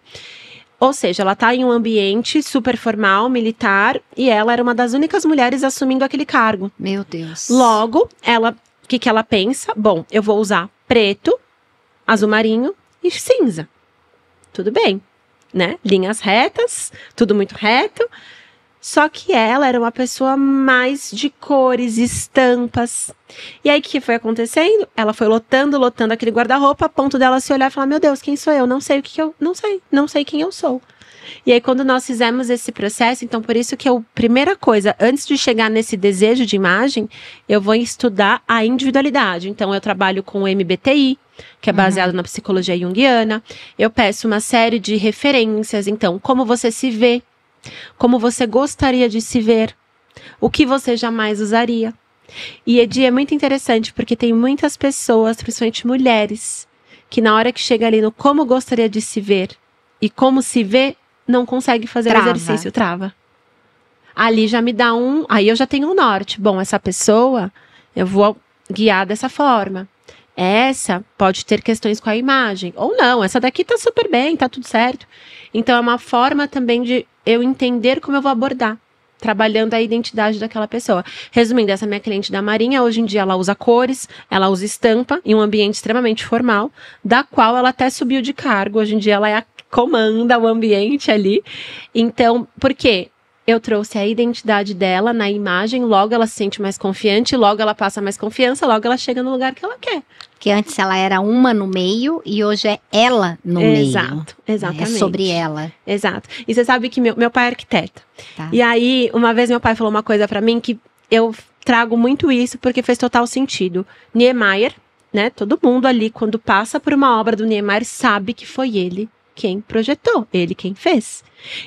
Ou seja, ela tá em um ambiente super formal, militar, e ela era uma das únicas mulheres assumindo aquele cargo. Meu Deus. Logo, o que ela pensa? Bom, eu vou usar preto, azul marinho e cinza. Tudo bem, né? Linhas retas, tudo muito reto. Só que ela era uma pessoa mais de cores, estampas. E aí, o que foi acontecendo? Ela foi lotando aquele guarda-roupa, a ponto dela se olhar e falar, meu Deus, quem sou eu? Não sei não sei quem eu sou. E aí, quando nós fizemos esse processo, então, por isso que primeira coisa, antes de chegar nesse desejo de imagem, eu vou estudar a individualidade. Então, eu trabalho com o MBTI, que é baseado na psicologia junguiana. Eu peço uma série de referências. Então, como você se vê, como você gostaria de se ver, o que você jamais usaria. E, Edi, é muito interessante, porque tem muitas pessoas, principalmente mulheres, que na hora que chega ali no como gostaria de se ver e como se vê, não consegue fazer o exercício, trava. Ali já me dá aí eu já tenho um norte. Bom, essa pessoa, eu vou guiar dessa forma. Essa pode ter questões com a imagem. Ou não, essa daqui tá super bem, tá tudo certo. Então, é uma forma também de eu entender como eu vou abordar, trabalhando a identidade daquela pessoa. Resumindo, essa minha cliente da Marinha, hoje em dia ela usa cores, ela usa estampa, em um ambiente extremamente formal, da qual ela até subiu de cargo. Hoje em dia ela comanda o ambiente ali. Então, por quê? Eu trouxe a identidade dela na imagem, logo ela se sente mais confiante, logo ela passa mais confiança, logo ela chega no lugar que ela quer. Porque antes ela era uma no meio e hoje é ela no meio. Exato, exatamente. É sobre ela. Exato. E você sabe que meu pai é arquiteto. Tá. E aí, uma vez meu pai falou uma coisa pra mim que eu trago muito isso porque fez total sentido. Niemeyer, né? Todo mundo ali, quando passa por uma obra do Niemeyer, sabe que foi ele quem projetou, ele quem fez.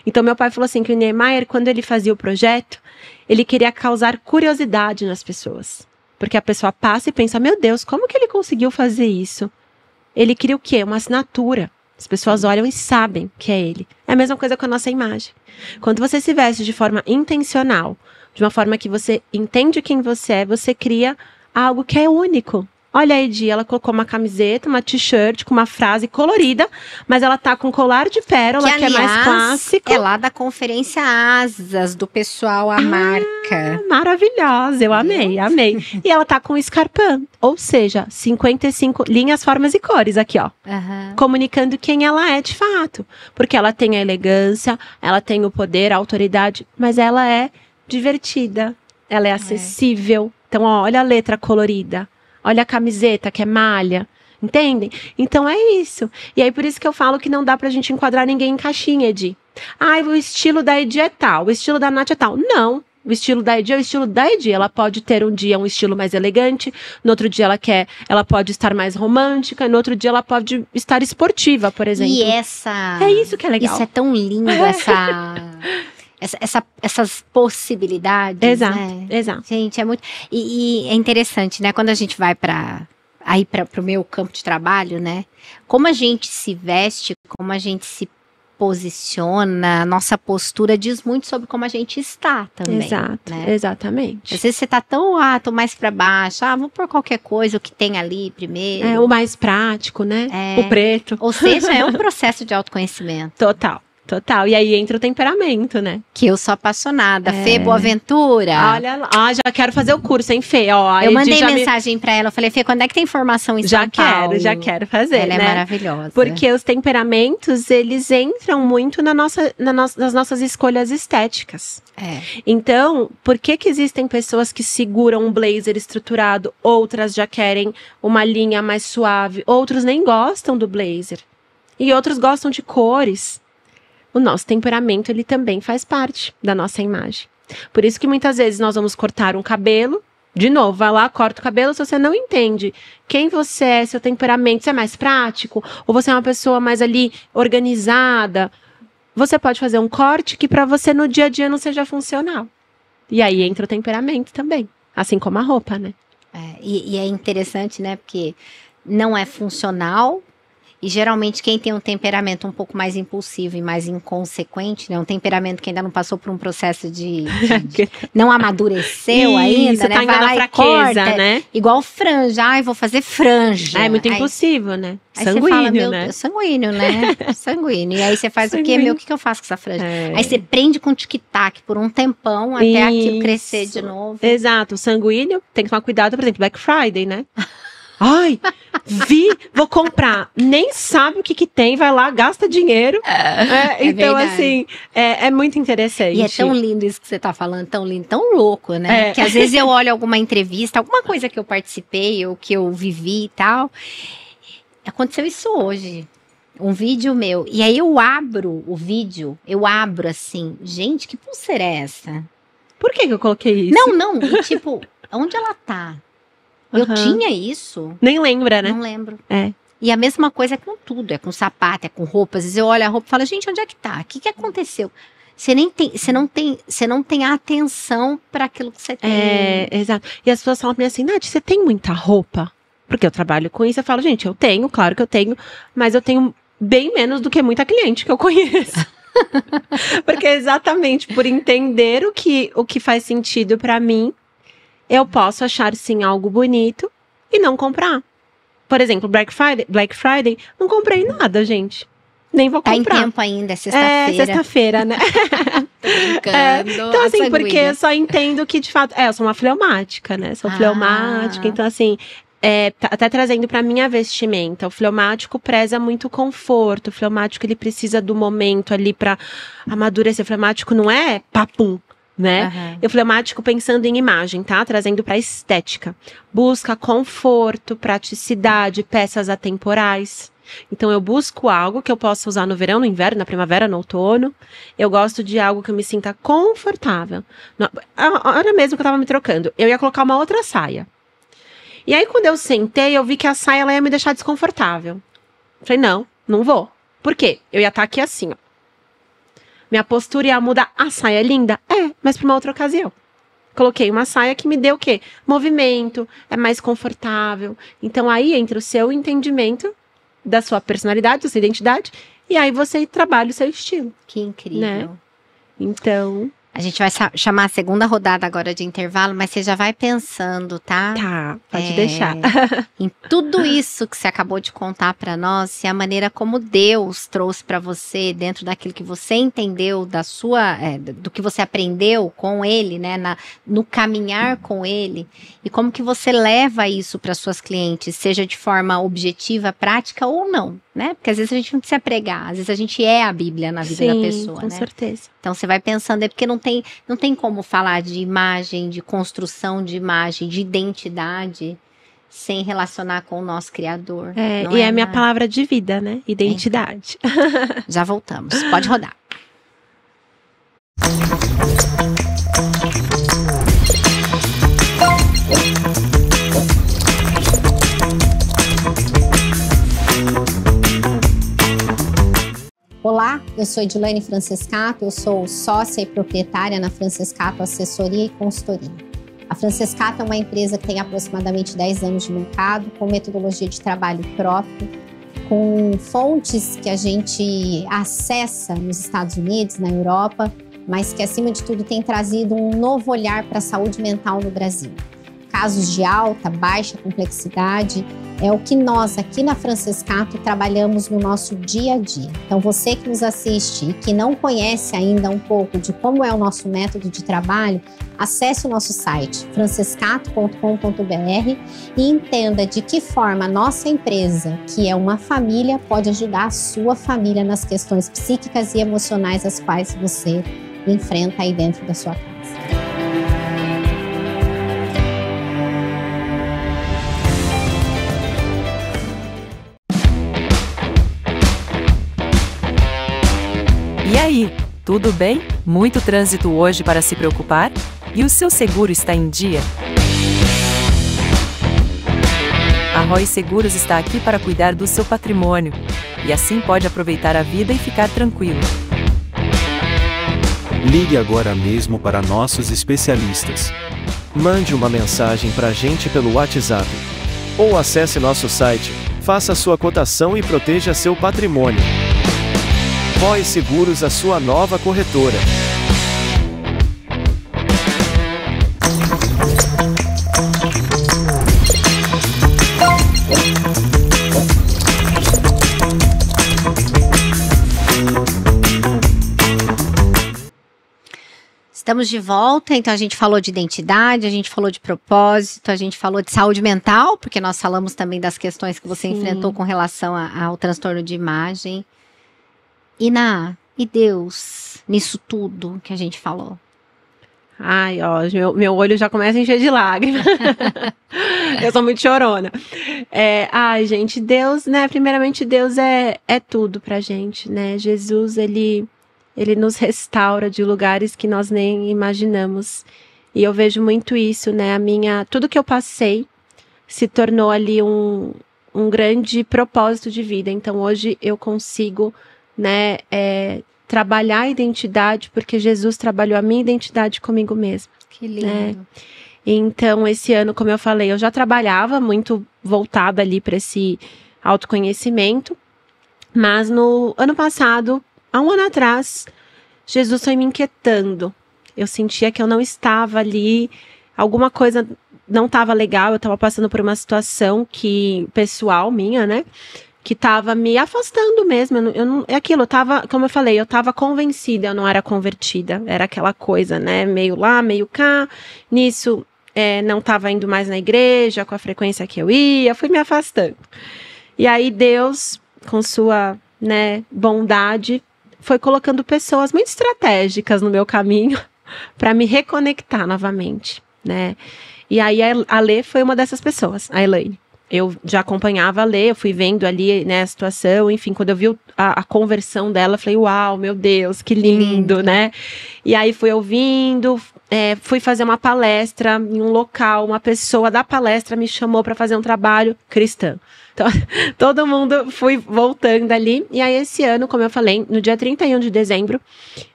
Então, meu pai falou assim, que o Niemeyer, quando ele fazia o projeto, ele queria causar curiosidade nas pessoas. Porque a pessoa passa e pensa, meu Deus, como que ele conseguiu fazer isso? Ele cria o quê? Uma assinatura. As pessoas olham e sabem que é ele. É a mesma coisa com a nossa imagem. Quando você se veste de forma intencional, de uma forma que você entende quem você é, você cria algo que é único. Olha a Edi, ela colocou uma camiseta, uma t-shirt com uma frase colorida, mas ela tá com colar de pérola, que é mais clássico. É lá da conferência Asas, do pessoal, a marca. Maravilhosa, eu amei. E ela tá com escarpão, ou seja, 55 linhas, formas e cores aqui, ó. Comunicando quem ela é de fato. Porque ela tem a elegância, ela tem o poder, a autoridade, mas ela é divertida, ela é acessível. Então, ó, olha a letra colorida. Olha a camiseta, que é malha. Entendem? Então é isso. E aí por isso que eu falo que não dá pra gente enquadrar ninguém em caixinha, Edi. O estilo da Edi é tal, o estilo da Nath é tal. Não. O estilo da Edi é o estilo da Edi. Ela pode ter um dia um estilo mais elegante, no outro dia ela pode estar mais romântica, e no outro dia ela pode estar esportiva, por exemplo. E é isso que é legal. Isso é tão lindo, essas possibilidades, exato, né? Exato. Gente, é muito... E é interessante, né? Quando a gente vai para o meu campo de trabalho, né? Como a gente se veste, como a gente se posiciona, nossa postura diz muito sobre como a gente está também. Exato, né? Exatamente. Às vezes você tá tô mais para baixo, vou pôr qualquer coisa, o que tem ali primeiro. É o mais prático, né? O preto. Ou seja, é um processo de autoconhecimento. Total. E aí entra o temperamento, né? Que eu sou apaixonada. Fê Boaventura. Olha lá. Já quero fazer o curso, hein, Fê? Ó, eu mandei mensagem pra ela. Eu falei, Fê, quando é que tem formação em São Paulo? Já quero fazer, ela né? É maravilhosa. Porque os temperamentos, eles entram muito nas nossas escolhas estéticas. Então, por que existem pessoas que seguram um blazer estruturado, outras já querem uma linha mais suave, outros nem gostam do blazer. E outros gostam de cores. O nosso temperamento, ele também faz parte da nossa imagem. Por isso que muitas vezes nós vamos cortar um cabelo, de novo, vai lá, corta o cabelo, se você não entende quem você é, seu temperamento, você é mais prático, ou você é uma pessoa mais ali organizada, você pode fazer um corte que para você no dia a dia não seja funcional. E aí entra o temperamento também, assim como a roupa, né? E é interessante, né, porque não é funcional. E geralmente quem tem um temperamento um pouco mais impulsivo e mais inconsequente, né? Um temperamento que ainda não passou por um processo de não amadureceu ainda, né? Tá ainda vai na lá fraqueza, corta, né? Igual franja. Ai, vou fazer franja. É muito aí, impulsivo, né? Aí Sanguíneo, você fala, meu né? Deus, sanguíneo, né? Sanguíneo. E aí você faz o quê? Meu, o que eu faço com essa franja? Aí você prende com tic-tac por um tempão até aquilo crescer de novo. Exato. O sanguíneo tem que tomar cuidado, por exemplo, Black Friday, né? Ai, vou comprar. Nem sabe o que tem, vai lá, gasta dinheiro. Então, verdade. assim, é muito interessante. E é tão lindo isso que você tá falando, tão lindo, tão louco, né? Que às vezes eu olho alguma entrevista, alguma coisa que eu participei ou que eu vivi e tal. Aconteceu isso hoje. Um vídeo meu. E aí eu abro o vídeo, assim, gente, que pulseira é essa? Por que eu coloquei isso? Não, e tipo, onde ela tá? Eu tinha isso? Nem lembra, né? Não lembro. E a mesma coisa é com tudo, é com sapato, é com roupas. Às vezes eu olho a roupa e falo, gente, onde é que tá? O que aconteceu? Você não tem atenção para aquilo que você tem. Exato. E as pessoas falam pra mim assim, Nath, você tem muita roupa? Porque eu trabalho com isso, eu falo, gente, eu tenho, claro que eu tenho, mas eu tenho bem menos do que muita cliente que eu conheço. Porque exatamente por entender o que faz sentido pra mim, eu posso achar sim algo bonito e não comprar. Por exemplo, Black Friday, não comprei nada, gente. Nem vou comprar. Tá em tempo ainda, é sexta-feira. Sexta-feira, né? Tô brincando. Então, assim, porque eu só entendo que, de fato, eu sou uma fleumática, né? Sou fleumática, então, assim, até trazendo pra minha vestimenta, o fleumático preza muito conforto, o fleumático, ele precisa do momento ali pra amadurecer. O fleumático não é papum, né? E o fleumático pensando em imagem, tá? Trazendo pra estética. Busca conforto, praticidade, peças atemporais. Então, eu busco algo que eu possa usar no verão, no inverno, na primavera, no outono. Eu gosto de algo que eu me sinta confortável. A hora mesmo que eu tava me trocando, eu ia colocar uma outra saia. E aí, quando eu sentei, eu vi que a saia ela ia me deixar desconfortável. Falei, não vou. Por quê? Eu ia estar aqui assim, ó. Minha postura ia mudar. A saia é linda? Mas para uma outra ocasião. Coloquei uma saia que me deu o quê? Movimento, é mais confortável. Então, aí entra o seu entendimento da sua personalidade, da sua identidade, e aí você trabalha o seu estilo. Que incrível. Né? Então... A gente vai chamar a segunda rodada agora de intervalo, mas você já vai pensando, tá? Tá, pode deixar. Em tudo isso que você acabou de contar pra nós, e a maneira como Deus trouxe pra você, dentro daquilo que você entendeu, do que você aprendeu com Ele, né? No caminhar com Ele, e como que você leva isso para suas clientes, seja de forma objetiva, prática ou não, né? Porque às vezes a gente não precisa pregar, às vezes a gente é a Bíblia na vida da pessoa, com né? certeza. Então você vai pensando, porque não tem como falar de imagem, de construção de imagem, de identidade, sem relacionar com o nosso Criador. E é a minha palavra de vida, né? Identidade. Já voltamos, pode rodar. Olá, eu sou Edilene Francescato, eu sou sócia e proprietária na Francescato Assessoria e Consultoria. A Francescato é uma empresa que tem aproximadamente 10 anos de mercado, com metodologia de trabalho próprio, com fontes que a gente acessa nos Estados Unidos, na Europa, mas que, acima de tudo, tem trazido um novo olhar para a saúde mental no Brasil. Casos de alta, baixa complexidade, é o que nós aqui na Francescato trabalhamos no nosso dia a dia. Então você que nos assiste e que não conhece ainda um pouco de como é o nosso método de trabalho, acesse o nosso site francescato.com.br e entenda de que forma a nossa empresa, que é uma família, pode ajudar a sua família nas questões psíquicas e emocionais as quais você enfrenta aí dentro da sua casa. E aí, tudo bem? Muito trânsito hoje para se preocupar? E o seu seguro está em dia? A Roy Seguros está aqui para cuidar do seu patrimônio, e assim pode aproveitar a vida e ficar tranquilo. Ligue agora mesmo para nossos especialistas. Mande uma mensagem para a gente pelo WhatsApp ou acesse nosso site Faça sua cotação e proteja seu patrimônio. ROI Seguros, a sua nova corretora. Estamos de volta, então a gente falou de identidade, a gente falou de propósito, a gente falou de saúde mental, porque nós falamos também das questões que você enfrentou com relação ao transtorno de imagem. E Deus, nisso tudo que a gente falou? Ai, ó, meu olho já começa a encher de lágrimas. Eu sou muito chorona. Ai, gente, Deus, né? Primeiramente, Deus é tudo pra gente, né? Jesus, ele nos restaura de lugares que nós nem imaginamos. E eu vejo muito isso, né? Tudo que eu passei se tornou ali um grande propósito de vida. Então, hoje eu consigo, né, trabalhar a identidade, porque Jesus trabalhou a minha identidade comigo mesmo. Que lindo. Né? Então, esse ano, como eu falei, eu já trabalhava muito voltada ali para esse autoconhecimento, mas no ano passado, há um ano atrás, Jesus foi me inquietando. Eu sentia que eu não estava ali, alguma coisa não estava legal, eu estava passando por uma situação pessoal minha, né? Que estava me afastando mesmo. É aquilo, como eu falei, eu estava convencida, eu não era convertida. Era aquela coisa, né? Meio lá, meio cá. Nisso, não estava indo mais na igreja com a frequência que eu ia, fui me afastando. E aí Deus, com sua, né, bondade, foi colocando pessoas muito estratégicas no meu caminho para me reconectar novamente, né? E aí a Lê foi uma dessas pessoas, a Elaine. Eu já acompanhava a Lê, eu fui vendo ali, né, a situação, enfim, quando eu vi a conversão dela, eu falei, uau, meu Deus, que lindo, né? E aí fui ouvindo, fui fazer uma palestra em um local, uma pessoa da palestra me chamou para fazer um trabalho cristão. Então, todo mundo fui voltando ali. E aí, esse ano, como eu falei, no dia 31 de dezembro,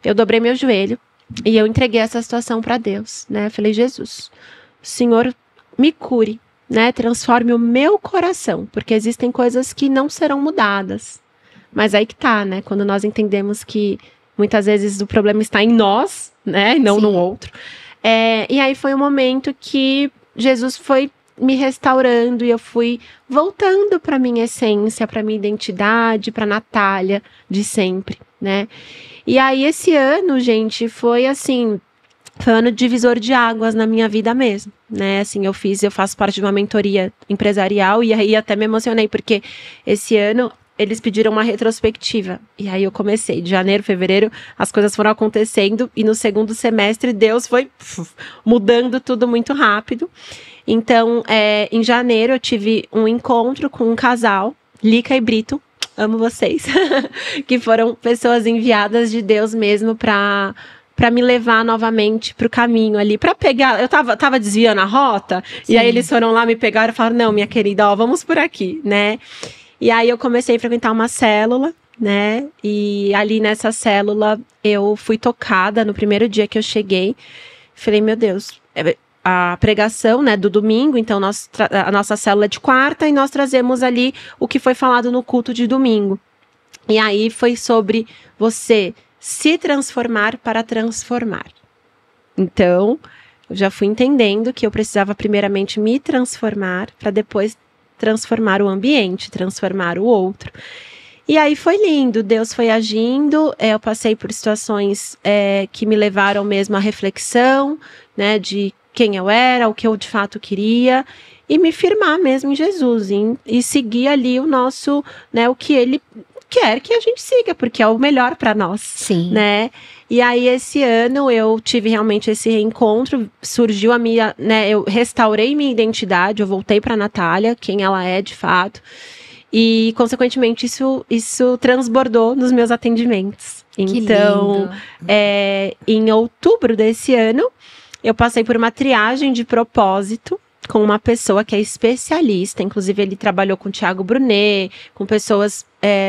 eu dobrei meu joelho e eu entreguei essa situação para Deus, né? Falei, Jesus, o Senhor me cure, né? Transforme o meu coração, porque existem coisas que não serão mudadas. Mas aí que tá, né? Quando nós entendemos que muitas vezes o problema está em nós, né? E não no outro. E aí foi um momento que Jesus foi me restaurando e eu fui voltando para minha essência, para minha identidade, para Natália de sempre, né? E aí esse ano, gente, foi assim, foi um ano divisor de águas na minha vida mesmo, né? Assim, eu faço parte de uma mentoria empresarial e aí até me emocionei porque esse ano eles pediram uma retrospectiva. E aí eu comecei, de janeiro, fevereiro, as coisas foram acontecendo e no segundo semestre Deus foi mudando tudo muito rápido. Então, em janeiro eu tive um encontro com um casal, Lica e Brito, amo vocês, que foram pessoas enviadas de Deus mesmo para me levar novamente pro caminho ali, para pegar, eu tava desviando a rota, Sim. E aí eles foram lá, me pegaram e falaram, não, minha querida, ó, vamos por aqui, né? E aí eu comecei a frequentar uma célula, né? E ali nessa célula eu fui tocada no primeiro dia que eu cheguei. Falei, meu Deus, a pregação, né, do domingo, então a nossa célula é de quarta e nós trazemos ali o que foi falado no culto de domingo. E aí foi sobre você se transformar para transformar. Então, eu já fui entendendo que eu precisava primeiramente me transformar para depois transformar o ambiente, transformar o outro. E aí foi lindo, Deus foi agindo, eu passei por situações que me levaram mesmo à reflexão, né, de quem eu era, o que eu de fato queria, e me firmar mesmo em Jesus, e seguir ali o nosso, né, o que Ele quer que a gente siga, porque é o melhor para nós. Sim. Né? E aí esse ano eu tive realmente esse reencontro, surgiu a minha, né, eu restaurei minha identidade, eu voltei para Natália, quem ela é de fato, e consequentemente isso transbordou nos meus atendimentos. Então, em outubro desse ano, eu passei por uma triagem de propósito com uma pessoa que é especialista, inclusive ele trabalhou com o Thiago Brunet, com pessoas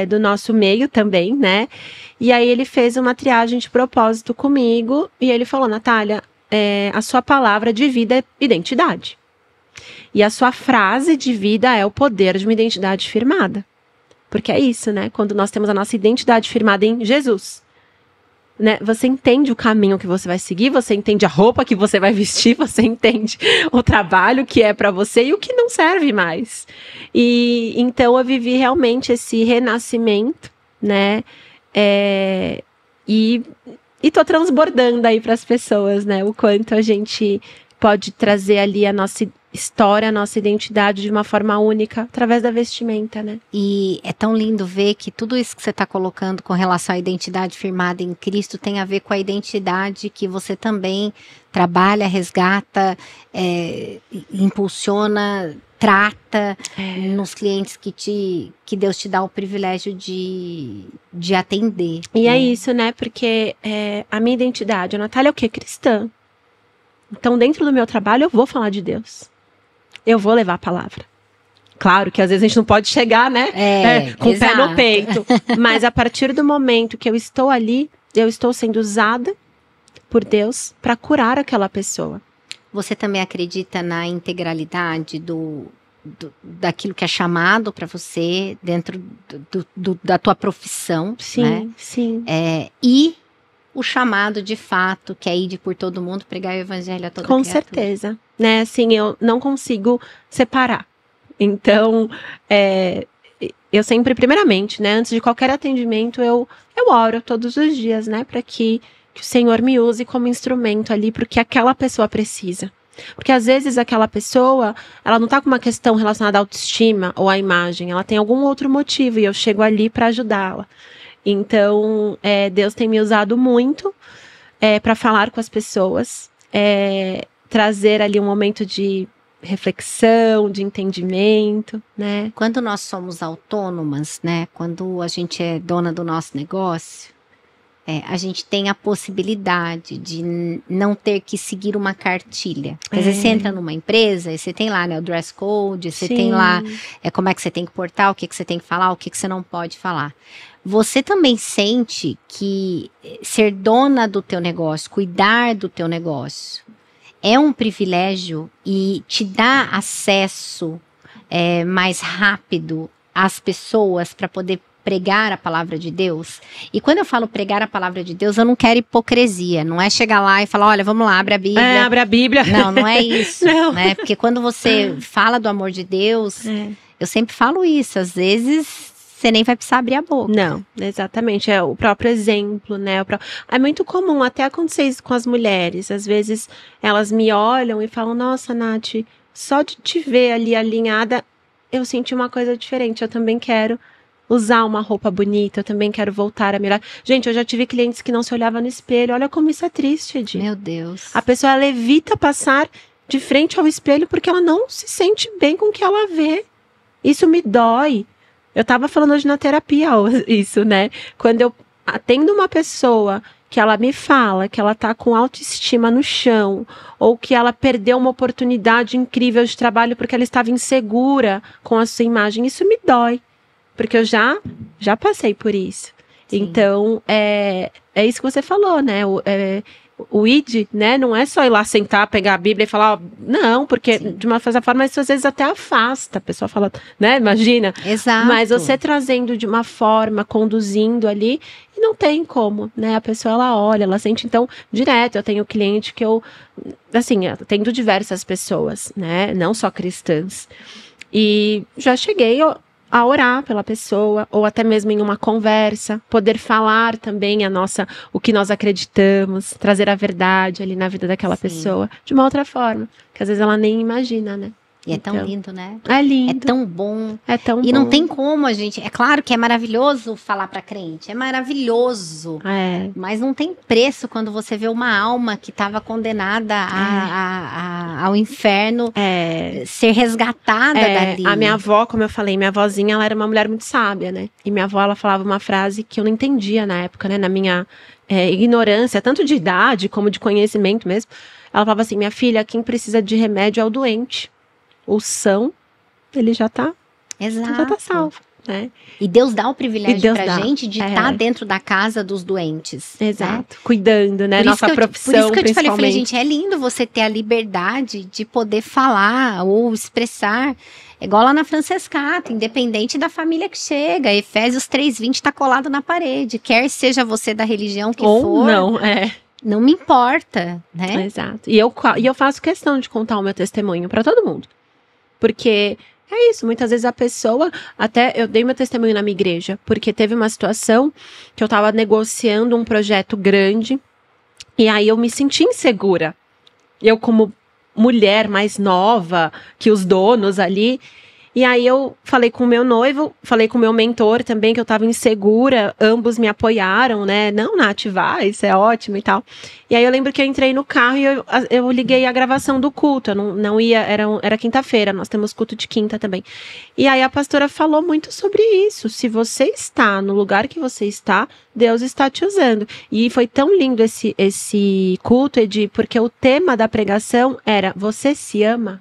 do nosso meio também, né? E aí ele fez uma triagem de propósito comigo e ele falou, Natália, a sua palavra de vida é identidade. E a sua frase de vida é o poder de uma identidade firmada. Porque é isso, né? Quando nós temos a nossa identidade firmada em Jesus, né? Você entende o caminho que você vai seguir, você entende a roupa que você vai vestir, você entende o trabalho que é para você e o que não serve mais. E então eu vivi realmente esse renascimento, né? E tô transbordando aí para as pessoas, né? O quanto a gente pode trazer ali a nossa história, a nossa identidade de uma forma única através da vestimenta, né? E é tão lindo ver que tudo isso que você está colocando com relação à identidade firmada em Cristo tem a ver com a identidade que você também trabalha, resgata, impulsiona, trata nos clientes que Deus te dá o privilégio de atender. E é isso, né? Porque a minha identidade, a Natália é o quê? Cristã. Então, dentro do meu trabalho, eu vou falar de Deus. Eu vou levar a palavra. Claro que às vezes a gente não pode chegar, né? Com o pé no peito. Mas a partir do momento que eu estou ali, eu estou sendo usada por Deus para curar aquela pessoa. Você também acredita na integralidade daquilo que é chamado para você dentro da tua profissão? Sim, né? Sim. E o chamado de fato, que é ir por todo mundo, pregar o evangelho a toda criatura. Com certeza. Né? Assim, eu não consigo separar. Então, eu sempre, primeiramente, né, antes de qualquer atendimento, eu oro todos os dias, né, para que o Senhor me use como instrumento ali para o que aquela pessoa precisa. Porque às vezes aquela pessoa, ela não está com uma questão relacionada à autoestima ou à imagem, ela tem algum outro motivo e eu chego ali para ajudá-la. Então, Deus tem me usado muito para falar com as pessoas, trazer ali um momento de reflexão, de entendimento, né? Quando nós somos autônomas, né? Quando a gente é dona do nosso negócio, a gente tem a possibilidade de não ter que seguir uma cartilha. Às vezes você entra numa empresa e você tem lá, né, o dress code, você tem lá como é que você tem que portar, o que você tem que falar, o que você não pode falar. Você também sente que ser dona do teu negócio, cuidar do teu negócio, é um privilégio e te dá acesso mais rápido às pessoas para poder pregar a palavra de Deus? E quando eu falo pregar a palavra de Deus, eu não quero hipocrisia, não é chegar lá e falar, olha, vamos lá, abre a Bíblia. Abre a Bíblia. Não é isso, não. Né? Porque quando você fala do amor de Deus, eu sempre falo isso, às vezes você nem vai precisar abrir a boca. Não, exatamente, é o próprio exemplo, né? É muito comum até acontecer isso com as mulheres, às vezes elas me olham e falam, nossa, Nath, só de te ver ali alinhada, eu senti uma coisa diferente, eu também quero usar uma roupa bonita, eu também quero voltar a mirar. Gente, eu já tive clientes que não se olhavam no espelho, olha como isso é triste, Edi. Meu Deus. A pessoa, ela evita passar de frente ao espelho porque ela não se sente bem com o que ela vê. Isso me dói. Eu tava falando hoje na terapia isso, né? Quando eu atendo uma pessoa que ela me fala que ela tá com autoestima no chão, ou que ela perdeu uma oportunidade incrível de trabalho porque ela estava insegura com a sua imagem, isso me dói. Porque eu já passei por isso. Sim. Então, é isso que você falou, né? O ID, né? Não é só ir lá sentar, pegar a Bíblia e falar, não, porque Sim. de uma certa forma isso às vezes até afasta. A pessoa fala, né? Imagina. Exato. Mas você trazendo de uma forma, conduzindo ali, e não tem como, né? A pessoa, ela olha, ela sente. Então, direto, eu tenho cliente que eu atendo diversas pessoas, né? Não só cristãs. E já cheguei a orar pela pessoa, ou até mesmo em uma conversa, poder falar também o que nós acreditamos, trazer a verdade ali na vida daquela Sim. pessoa, de uma outra forma, que às vezes ela nem imagina, né? E é tão lindo, né? É lindo. É tão bom. É tão bom. E não tem como a gente... É claro que é maravilhoso falar pra crente. É maravilhoso. Mas não tem preço quando você vê uma alma que estava condenada ao inferno ser resgatada dali. A minha avó, como eu falei, minha avózinha, ela era uma mulher muito sábia, né? E minha avó, ela falava uma frase que eu não entendia na época, né? Na minha ignorância, tanto de idade como de conhecimento mesmo. Ela falava assim, minha filha, quem precisa de remédio é o doente. O são, ele já tá salvo. né? E Deus dá o privilégio Deus pra dá, gente de estar dentro da casa dos doentes. Exato. Cuidando, né? Por isso Nossa que eu- profissão, Por isso que eu te falei, principalmente. gente, é lindo você ter a liberdade de poder falar ou expressar. É igual lá na Francescata, independente da família que chega. Efésios 3:20 tá colado na parede. Quer seja você da religião que Ou for, não, não me importa, né? Exato. E eu faço questão de contar o meu testemunho pra todo mundo. Porque é isso, muitas vezes a pessoa, até eu dei meu testemunho na minha igreja, porque teve uma situação que eu tava negociando um projeto grande, e aí eu me senti insegura. Eu como mulher mais nova que os donos ali, e aí eu falei com o meu noivo, falei com o meu mentor também, que eu tava insegura, ambos me apoiaram, né? Não, Nath, vai, isso é ótimo e tal. E aí eu lembro que eu entrei no carro e eu liguei a gravação do culto, eu não ia, era quinta-feira, nós temos culto de quinta também. E aí a pastora falou muito sobre isso, se você está no lugar que você está, Deus está te usando. E foi tão lindo esse culto, Edi, porque o tema da pregação era, você se ama?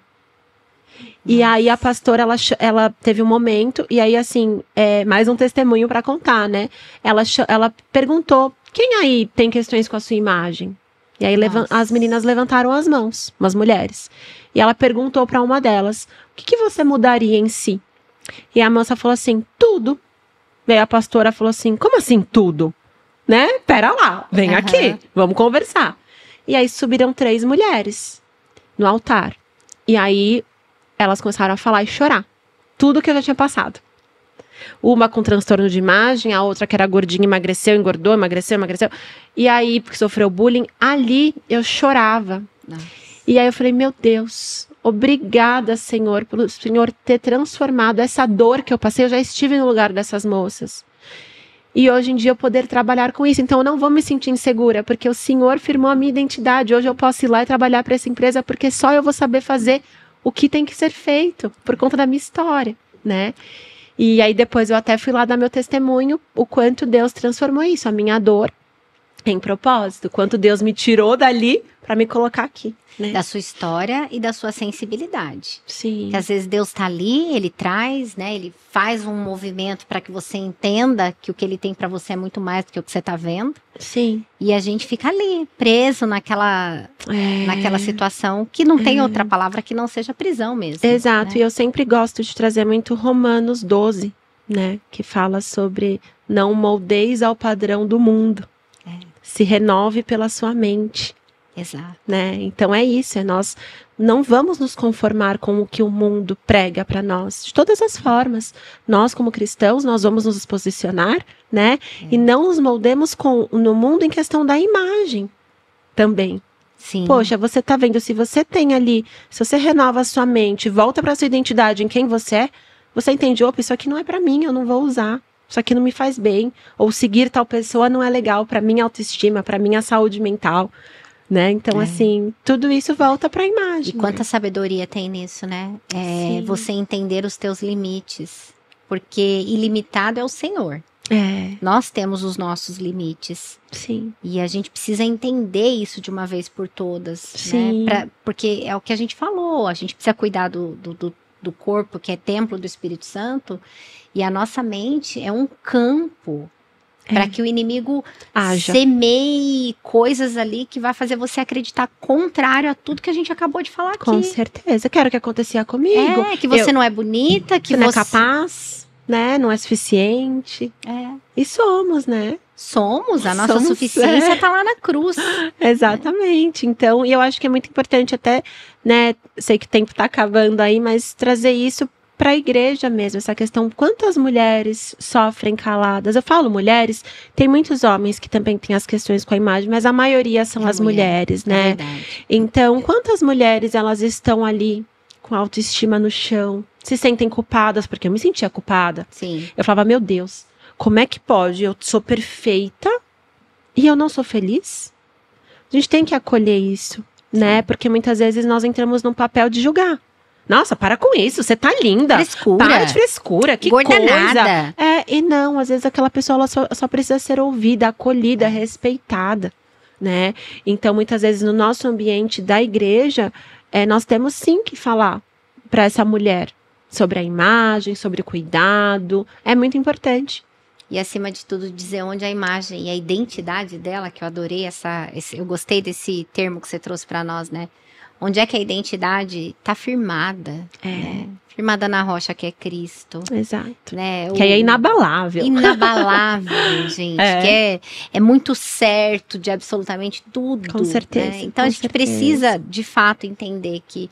E aí a pastora, ela teve um momento, e aí assim, mais um testemunho para contar, né? Ela perguntou, quem aí tem questões com a sua imagem? E aí as meninas levantaram as mãos, umas mulheres. E ela perguntou para uma delas, o que você mudaria em si? E a moça falou assim, tudo. E aí a pastora falou assim, como assim tudo? Né? Pera lá, vem aqui, vamos conversar. E aí subiram 3 mulheres no altar. E aí elas começaram a falar e chorar. Tudo que eu já tinha passado. Uma com transtorno de imagem, a outra que era gordinha, emagreceu, engordou, emagreceu. E aí, porque sofreu bullying, ali eu chorava. Nossa. E aí eu falei, meu Deus, obrigada, Senhor, pelo Senhor ter transformado essa dor que eu passei. Eu já estive no lugar dessas moças. E hoje em dia eu poder trabalhar com isso. Então eu não vou me sentir insegura, porque o Senhor firmou a minha identidade. Hoje eu posso ir lá e trabalhar para essa empresa, porque só eu vou saber fazer o que tem que ser feito, por conta da minha história, né? E aí depois eu até fui lá dar meu testemunho, o quanto Deus transformou isso, a minha dor em propósito, o quanto Deus me tirou dali para me colocar aqui, né? Da sua história e da sua sensibilidade. Sim. Que às vezes Deus tá ali, ele traz, né? Ele faz um movimento para que você entenda que o que ele tem para você é muito mais do que o que você tá vendo. Sim. E a gente fica ali, preso naquela situação que não tem outra palavra que não seja prisão mesmo. Exato, né? E eu sempre gosto de trazer muito Romanos 12, né? Que fala sobre não moldeis ao padrão do mundo. Se renove pela sua mente. Exato. Né? Então é isso, nós não vamos nos conformar com o que o mundo prega para nós, de todas as formas. Nós, como cristãos, nós vamos nos posicionar, né? E não nos moldemos no mundo em questão da imagem também. Sim. Poxa, você tá vendo, se você tem ali, se você renova a sua mente, volta para sua identidade em quem você é, você entende, opa, isso aqui não é para mim, eu não vou usar. Isso aqui não me faz bem. Ou seguir tal pessoa não é legal para minha autoestima, para minha saúde mental. Né? Então, assim, tudo isso volta para a imagem. E quanta sabedoria tem nisso, né? Você entender os teus limites. Porque ilimitado é o Senhor. Nós temos os nossos limites. Sim. E a gente precisa entender isso de uma vez por todas. Sim. Né? Porque é o que a gente falou. A gente precisa cuidar do corpo, que é templo do Espírito Santo. E a nossa mente é um campo para que o inimigo semeie coisas ali que vai fazer você acreditar contrário a tudo que a gente acabou de falar aqui. Com certeza. Quero que acontecia comigo. Que você não é bonita, que você não é capaz, né? Não é suficiente. E somos, né? Somos. A nossa suficiência tá lá na cruz. Exatamente. Então, e eu acho que é muito importante até, né? Sei que o tempo tá acabando aí, mas trazer isso para a igreja mesmo, essa questão, quantas mulheres sofrem caladas? Eu falo mulheres, tem muitos homens que também têm as questões com a imagem, mas a maioria são as mulheres, né? Então, quantas mulheres elas estão ali com a autoestima no chão, se sentem culpadas, porque eu me sentia culpada. Sim. Eu falava, meu Deus, como é que pode? Eu sou perfeita e eu não sou feliz? A gente tem que acolher isso, né? Porque muitas vezes nós entramos num papel de julgar. Nossa, para com isso, você tá linda. Frescura. Para de frescura, que gorda coisa. Nada. E não, às vezes aquela pessoa ela só precisa ser ouvida, acolhida, respeitada, né? Então, muitas vezes no nosso ambiente da igreja, nós temos sim que falar para essa mulher, sobre a imagem, sobre o cuidado. É muito importante. E acima de tudo, dizer onde a imagem e a identidade dela, que eu adorei eu gostei desse termo que você trouxe para nós, né? Onde é que a identidade tá firmada, né? Firmada na rocha que é Cristo. Exato. Né? Que aí é inabalável. Inabalável, gente. Que é muito certo de absolutamente tudo. Com certeza. Né? Então a gente precisa, de fato, entender que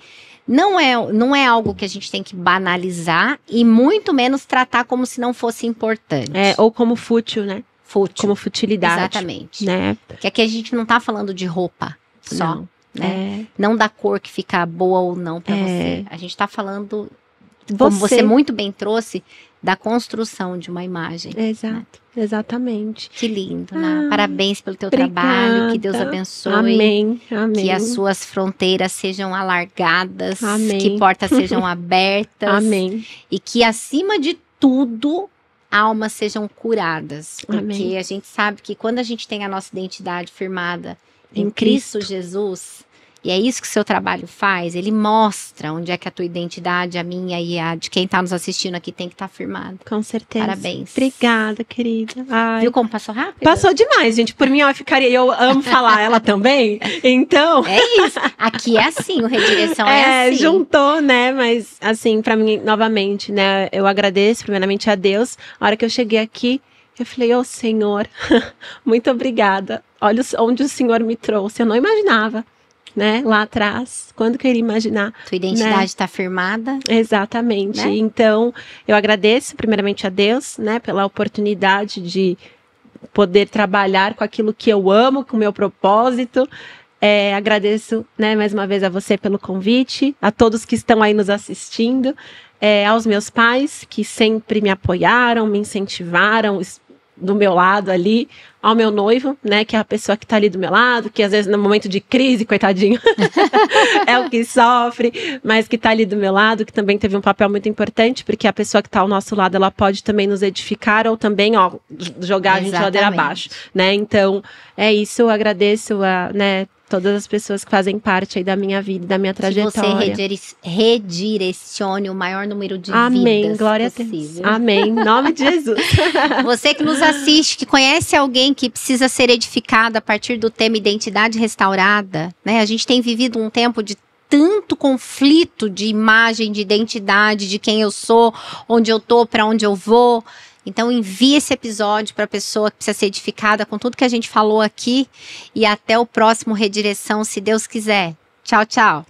não é algo que a gente tem que banalizar e muito menos tratar como se não fosse importante. Ou como fútil, né? Fútil. Como futilidade. Exatamente. Né? Que aqui a gente não tá falando de roupa só. Não. Né? Não da cor que fica boa ou não pra você. A gente tá falando, como você muito bem trouxe, da construção de uma imagem. Exato. Né? Exatamente. Que lindo, né? Parabéns pelo teu trabalho, que Deus abençoe. Amém, amém. Que as suas fronteiras sejam alargadas, amém. Que portas sejam abertas. Amém. E que acima de tudo, almas sejam curadas. Porque amém. A gente sabe que quando a gente tem a nossa identidade firmada em Cristo Jesus, e é isso que o seu trabalho faz, ele mostra onde é que a tua identidade, a minha e a de quem está nos assistindo aqui tem que estar firmada. Com certeza. Parabéns. Obrigada, querida. Ai. Viu como passou rápido? Passou demais, gente. Por mim, eu amo falar ela também, então... É isso. Aqui é assim, o Redireção é assim. Juntou, né? Mas, assim, pra mim, novamente, né? Eu agradeço primeiramente a Deus. A hora que eu cheguei aqui, eu falei, ô Senhor, muito obrigada. Olha onde o Senhor me trouxe. Eu não imaginava, né? Lá atrás. Quando que eu iria imaginar? Tua identidade está firmada. Exatamente. Né? Então, eu agradeço primeiramente a Deus, né? Pela oportunidade de poder trabalhar com aquilo que eu amo, com o meu propósito. Agradeço, né, mais uma vez a você pelo convite, a todos que estão aí nos assistindo, aos meus pais que sempre me apoiaram, me incentivaram do meu lado ali, ao meu noivo, né, que é a pessoa que tá ali do meu lado, que às vezes no momento de crise, coitadinho, é o que sofre, mas que tá ali do meu lado, que também teve um papel muito importante, porque a pessoa que tá ao nosso lado, ela pode também nos edificar ou também, jogar a gente ladeira abaixo, né, então, é isso, eu agradeço né, todas as pessoas que fazem parte aí da minha vida, da minha trajetória. Que você redirecione o maior número de vidas glória possível. Amém, em nome de Jesus. Você que nos assiste, que conhece alguém que precisa ser edificado a partir do tema identidade restaurada, né? A gente tem vivido um tempo de tanto conflito de imagem, de identidade, de quem eu sou, onde eu tô, para onde eu vou. Então envie esse episódio para a pessoa que precisa ser edificada com tudo que a gente falou aqui e até o próximo Redireção, se Deus quiser. Tchau, tchau.